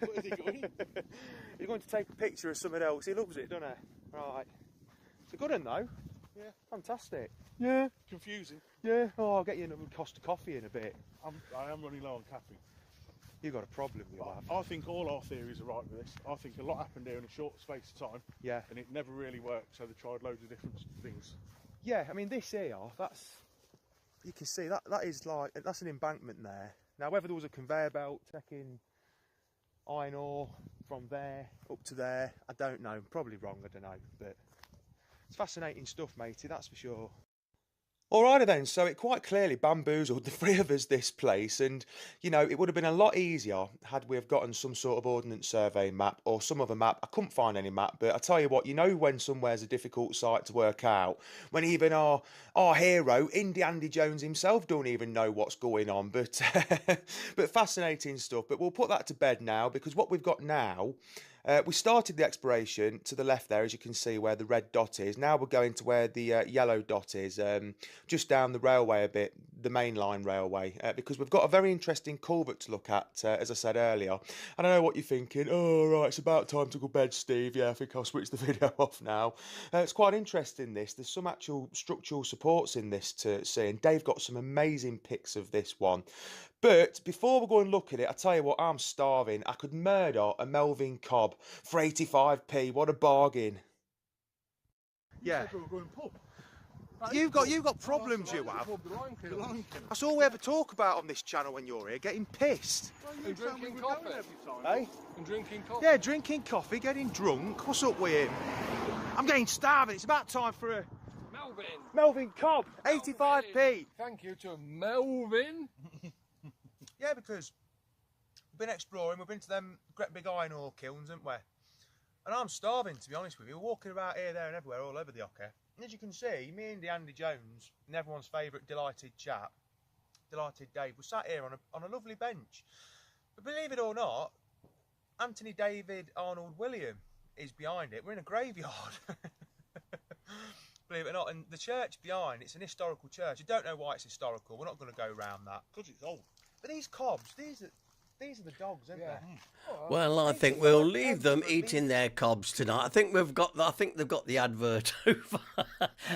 Where is he going? He's going to take a picture of something else. He loves it, doesn't he? Right. It's a good one, though. Yeah. Fantastic. Yeah. Confusing. Yeah. Oh, I'll get you another Costa coffee in a bit. I am running low on caffeine. You've got a problem, you have. I think all our theories are right with this. I think a lot happened here in a short space of time. Yeah. And it never really worked, so they tried loads of different things. Yeah, I mean, this here, you can see that is like, that's an embankment there. Now, whether there was a conveyor belt taking iron ore from there up to there, I don't know. I'm probably wrong, I don't know. But it's fascinating stuff, matey, that's for sure. Alrighty then, so it quite clearly bamboozled the three of us, this place, and you know, it would have been a lot easier had we have gotten some sort of ordnance survey map or some other map. I couldn't find any map, but I tell you what, you know when somewhere's a difficult site to work out, when even our hero, Andy Jones himself, don't even know what's going on, but but fascinating stuff. But we'll put that to bed now, because what we've got now, we started the exploration to the left there, as you can see, where the red dot is. Now we're going to where the yellow dot is, just down the railway a bit, the mainline railway, because we've got a very interesting culvert to look at, as I said earlier. And I know what you're thinking. Oh, right, it's about time to go to bed, Steve. Yeah, I think I'll switch the video off now. It's quite interesting, this. There's some actual structural supports in this to see, and Dave got some amazing pics of this one. But before we go and look at it, I tell you what, I'm starving. I could murder a Melvin Cobb for 85p. What a bargain. Yeah. You've got problems, you have. That's all we ever talk about on this channel when you're here, getting pissed. And drinking coffee. Hey? And drinking coffee. Yeah, drinking coffee, getting drunk. What's up with him? I'm getting starving. It's about time for a Melvin Cobb, 85p. Thank you to Melvin. Yeah, because we've been exploring, we've been to them great big iron ore kilns, haven't we? And I'm starving, to be honest with you. We're walking about here, there and everywhere, all over the Ocker. And as you can see, me and Andy Jones, and everyone's favourite delighted chap, Delighted Dave, we sat here on a lovely bench. But believe it or not, Anthony David Arnold William is behind it. We're in a graveyard. Believe it or not. And the church behind, it's an historical church. I don't know why it's historical. We're not going to go around that. Because it's old. But these cobs, these are the dogs, aren't they? Well, I think we'll leave them eating their cobs tonight. I think they've got the advert over,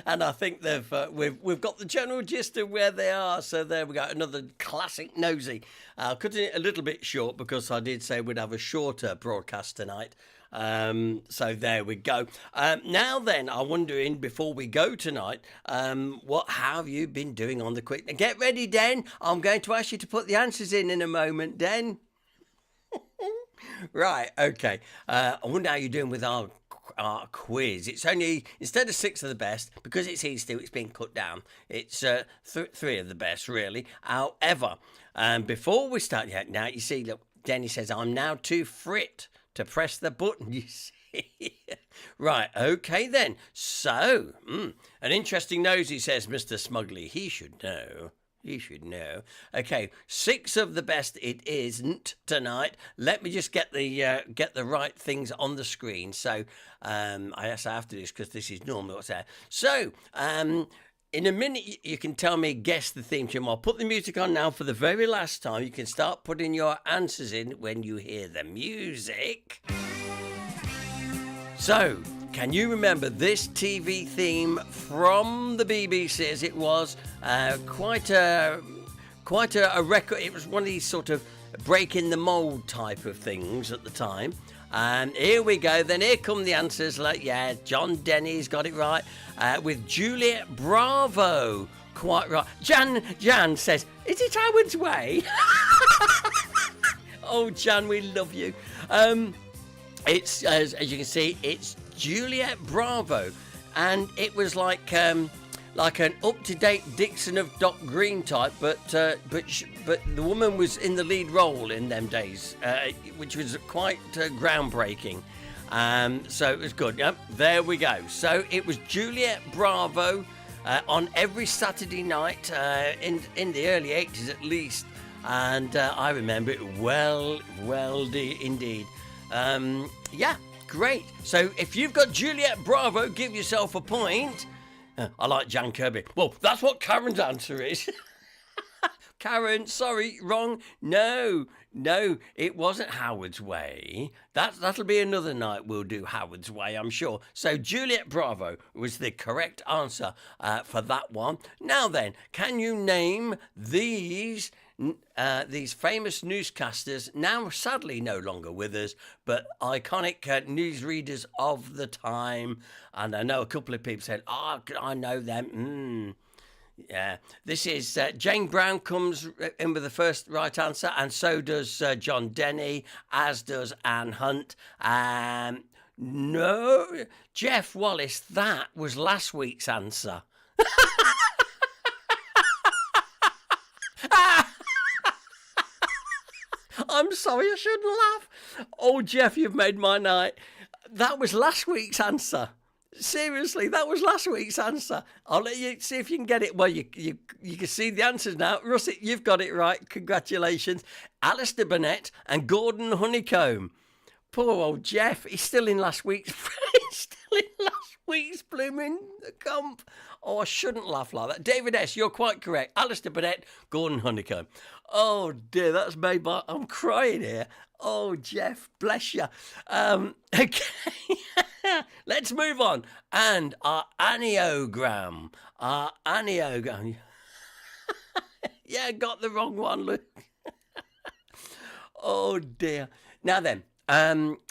and I think we've got the general gist of where they are. So there we go, another classic nosy. Cutting it a little bit short because I did say we'd have a shorter broadcast tonight. So there we go. Now then, I'm wondering, before we go tonight, what have you been doing on the quick? Get ready, Den. I'm going to ask you to put the answers in a moment, Den. Right, okay. I wonder how you're doing with our quiz. It's only, instead of 6 of the best, because it's Easter, it's been cut down. It's 3 of the best, really. However, before we start, now you see, look, Denny says, I'm now too frit to press the button, you see. Right, okay then. So, an interesting nose, he says, Mr. Smugly. He should know. He should know. Okay, 6 of the best it isn't tonight. Let me just get the right things on the screen. So, I have to do this because this is normally what's there. So, in a minute, you can tell me, guess the theme tune. I'll put the music on now for the very last time. You can start putting your answers in when you hear the music. So, can you remember this TV theme from the BBC? As it was quite a record. It was one of these sort of breaking the mould type of things at the time. And here we go. Then here come the answers. Like, yeah, John Denny's got it right. With Juliet Bravo. Quite right. Jan says, is it Howard's Way? Oh, Jan, we love you. It's, as you can see, it's Juliet Bravo. and it was like an up-to-date Dixon of Doc Green type, but the woman was in the lead role in them days, which was quite groundbreaking. So it was good. Yep, there we go. So it was Juliet Bravo on every Saturday night in the early 80s at least, and I remember it well indeed. Yeah, great. So if you've got Juliet Bravo, give yourself a point. I like Jan Kirby. Well, that's what Karen's answer is. Karen, sorry, wrong. No, it wasn't Howard's Way. That'll be another night we'll do Howard's Way, I'm sure. So Juliet Bravo was the correct answer for that one. Now then, can you name these famous newscasters, now sadly no longer with us, but iconic newsreaders of the time? And I know a couple of people said, "Oh, I know them." Yeah, this is Jane Brown comes in with the first right answer, and so does John Denny, as does Anne Hunt. No, Jeff Wallace, that was last week's answer. I'm sorry, I shouldn't laugh. Oh, Jeff, you've made my night. That was last week's answer. Seriously, that was last week's answer. I'll let you see if you can get it. Well, you can see the answers now. Russet, you've got it right. Congratulations. Alistair Burnett and Gordon Honeycomb. Poor old Jeff. He's still in last week's blooming comp. Oh, I shouldn't laugh like that. David S., you're quite correct. Alistair Burnett, Gordon Honeycomb. Oh, dear, that's made my... I'm crying here. Oh, Jeff, bless you. Okay, let's move on. And our aniogram. Yeah, got the wrong one, Luke. Oh, dear. Now then,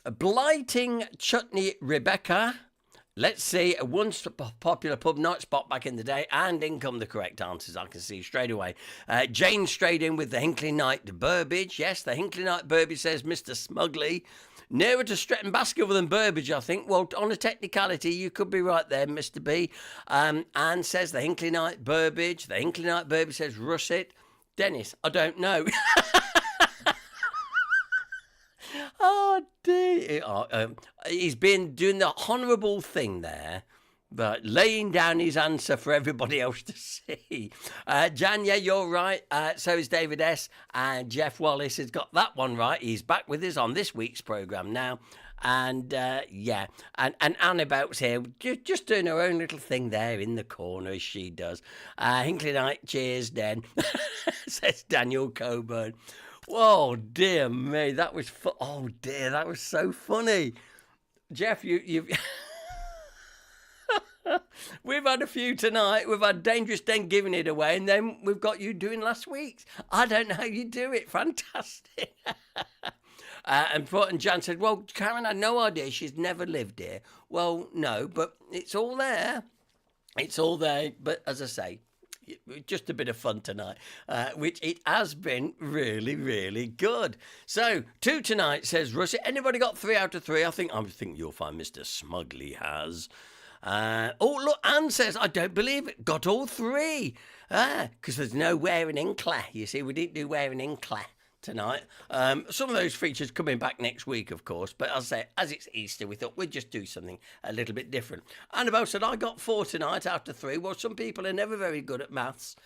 Blighting Chutney Rebecca. Let's see, a once popular pub night spot back in the day, and in come the correct answers, I can see straight away. Jane straight in with the Hinckley Night Burbage. Yes, the Hinckley Night Burbage, says Mr. Smugly. Nearer to Stretton Baskerville than Burbage, I think. Well, on a technicality, you could be right there, Mr. B. Anne says the Hinckley Night Burbage. The Hinckley Night Burbage says Russet. Dennis, I don't know. Oh, dear. He's been doing the honourable thing there, but laying down his answer for everybody else to see. Jan, yeah, you're right. So is David S. And Jeff Wallace has got that one right. He's back with us on this week's programme now. And, yeah, and Annabout's here, just doing her own little thing there in the corner, as she does. Hinckley Night, cheers, then, says Daniel Coburn. Whoa, dear me, that was oh dear, that was so funny. Jeff, you've we've had a few tonight. We've had Dangerous Den giving it away, and then we've got you doing last week's. I don't know how you do it. Fantastic. And Jan said, well, Karen had no idea. She's never lived here. Well, no, but it's all there. It's all there. But as I say, just a bit of fun tonight, which it has been really, really good. So, 2 tonight, says Russie. Anybody got 3 out of 3? I think you'll find Mr. Smugly has. Oh, look, Anne says, I don't believe it. Got all 3. Because there's no wearing Hinckley. You see, we didn't do wearing Hinckley tonight. Some of those features coming back next week, of course, but as I say, as it's Easter, we thought we'd just do something a little bit different. Annabelle said, I got 4 tonight out of 3. Well, some people are never very good at maths.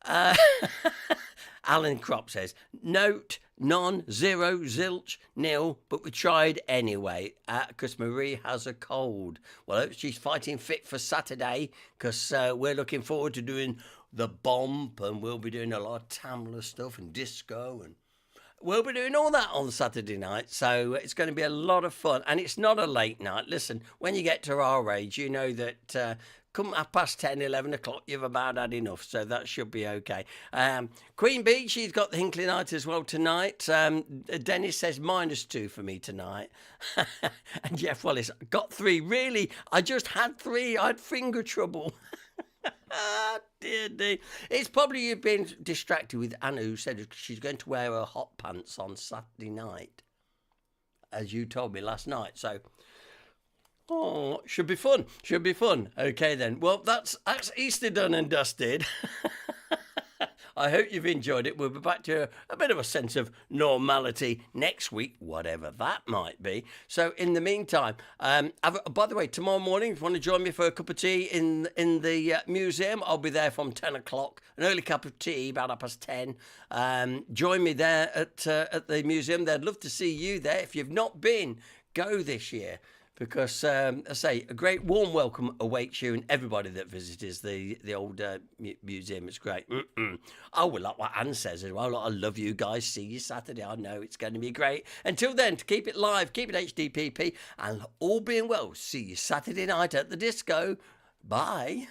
Alan Kropp says, note, none, 0, zilch, nil, but we tried anyway, because Marie has a cold. Well, she's fighting fit for Saturday, because we're looking forward to doing the Bomb, and we'll be doing a lot of Tamla stuff and disco, and we'll be doing all that on Saturday night, so it's going to be a lot of fun. And it's not a late night. Listen, when you get to our age, you know that come 10:30, 11 o'clock, you've about had enough, so that should be okay. Queen Bee, she's got the Hinckley Night as well tonight. Dennis says -2 for me tonight. And Jeff Wallace, got 3. Really? I just had 3. I had finger trouble. Dear. It's probably you've been distracted with Anna, who said she's going to wear her hot pants on Saturday night, as you told me last night. So Oh, should be fun. Should be fun. Okay then. Well, that's Easter done and dusted. I hope you've enjoyed it. We'll be back to a bit of a sense of normality next week, whatever that might be. So in the meantime, by the way, tomorrow morning, if you want to join me for a cup of tea in the museum, I'll be there from 10 o'clock. An early cup of tea, about 10:30. Join me there at the museum. They'd love to see you there. If you've not been, go this year. Because, I say, a great warm welcome awaits you and everybody that visits the old museum. It's great. Oh, well, like what Anne says as well. I love you guys. See you Saturday. I know it's going to be great. Until then, to keep it live, keep it HDPP, and all being well, see you Saturday night at the disco. Bye.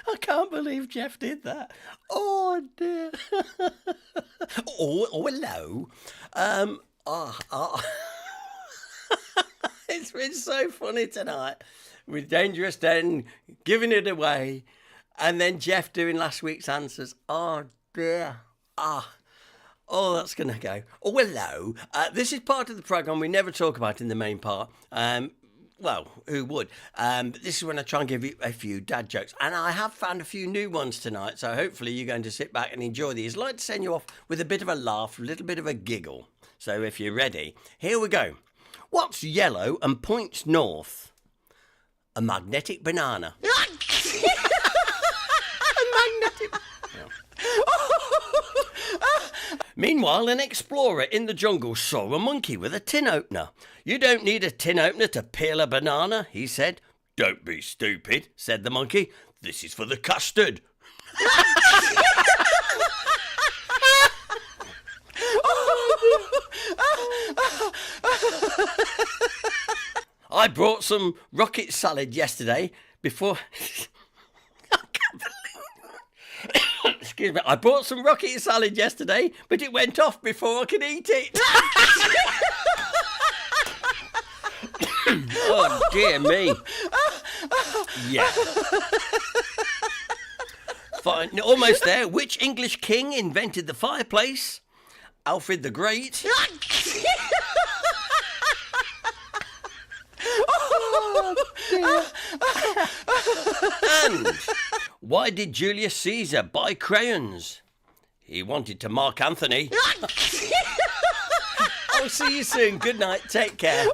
I can't believe Jeff did that. Oh, dear. Oh, hello. It's been so funny tonight with Dangerous Den giving it away and then Jeff doing last week's answers. Oh, dear. Oh, that's going to go. Oh, hello. This is part of the programme we never talk about in the main part. Well, who would? But this is when I try and give you a few dad jokes. And I have found a few new ones tonight, so hopefully you're going to sit back and enjoy these. I'd like to send you off with a bit of a laugh, a little bit of a giggle. So if you're ready, here we go. What's yellow and points north? A magnetic banana. A magnetic... Meanwhile, an explorer in the jungle saw a monkey with a tin opener. You don't need a tin opener to peel a banana, he said. Don't be stupid, said the monkey. This is for the custard. I brought some rocket salad yesterday before... Excuse me, I bought some rocket salad yesterday, but it went off before I could eat it. Oh, dear me. Yeah. Fine, almost there. Which English king invented the fireplace? Alfred the Great. Oh, dear. And why did Julius Caesar buy crayons? He wanted to mark Anthony. I'll see you soon. Good night. Take care.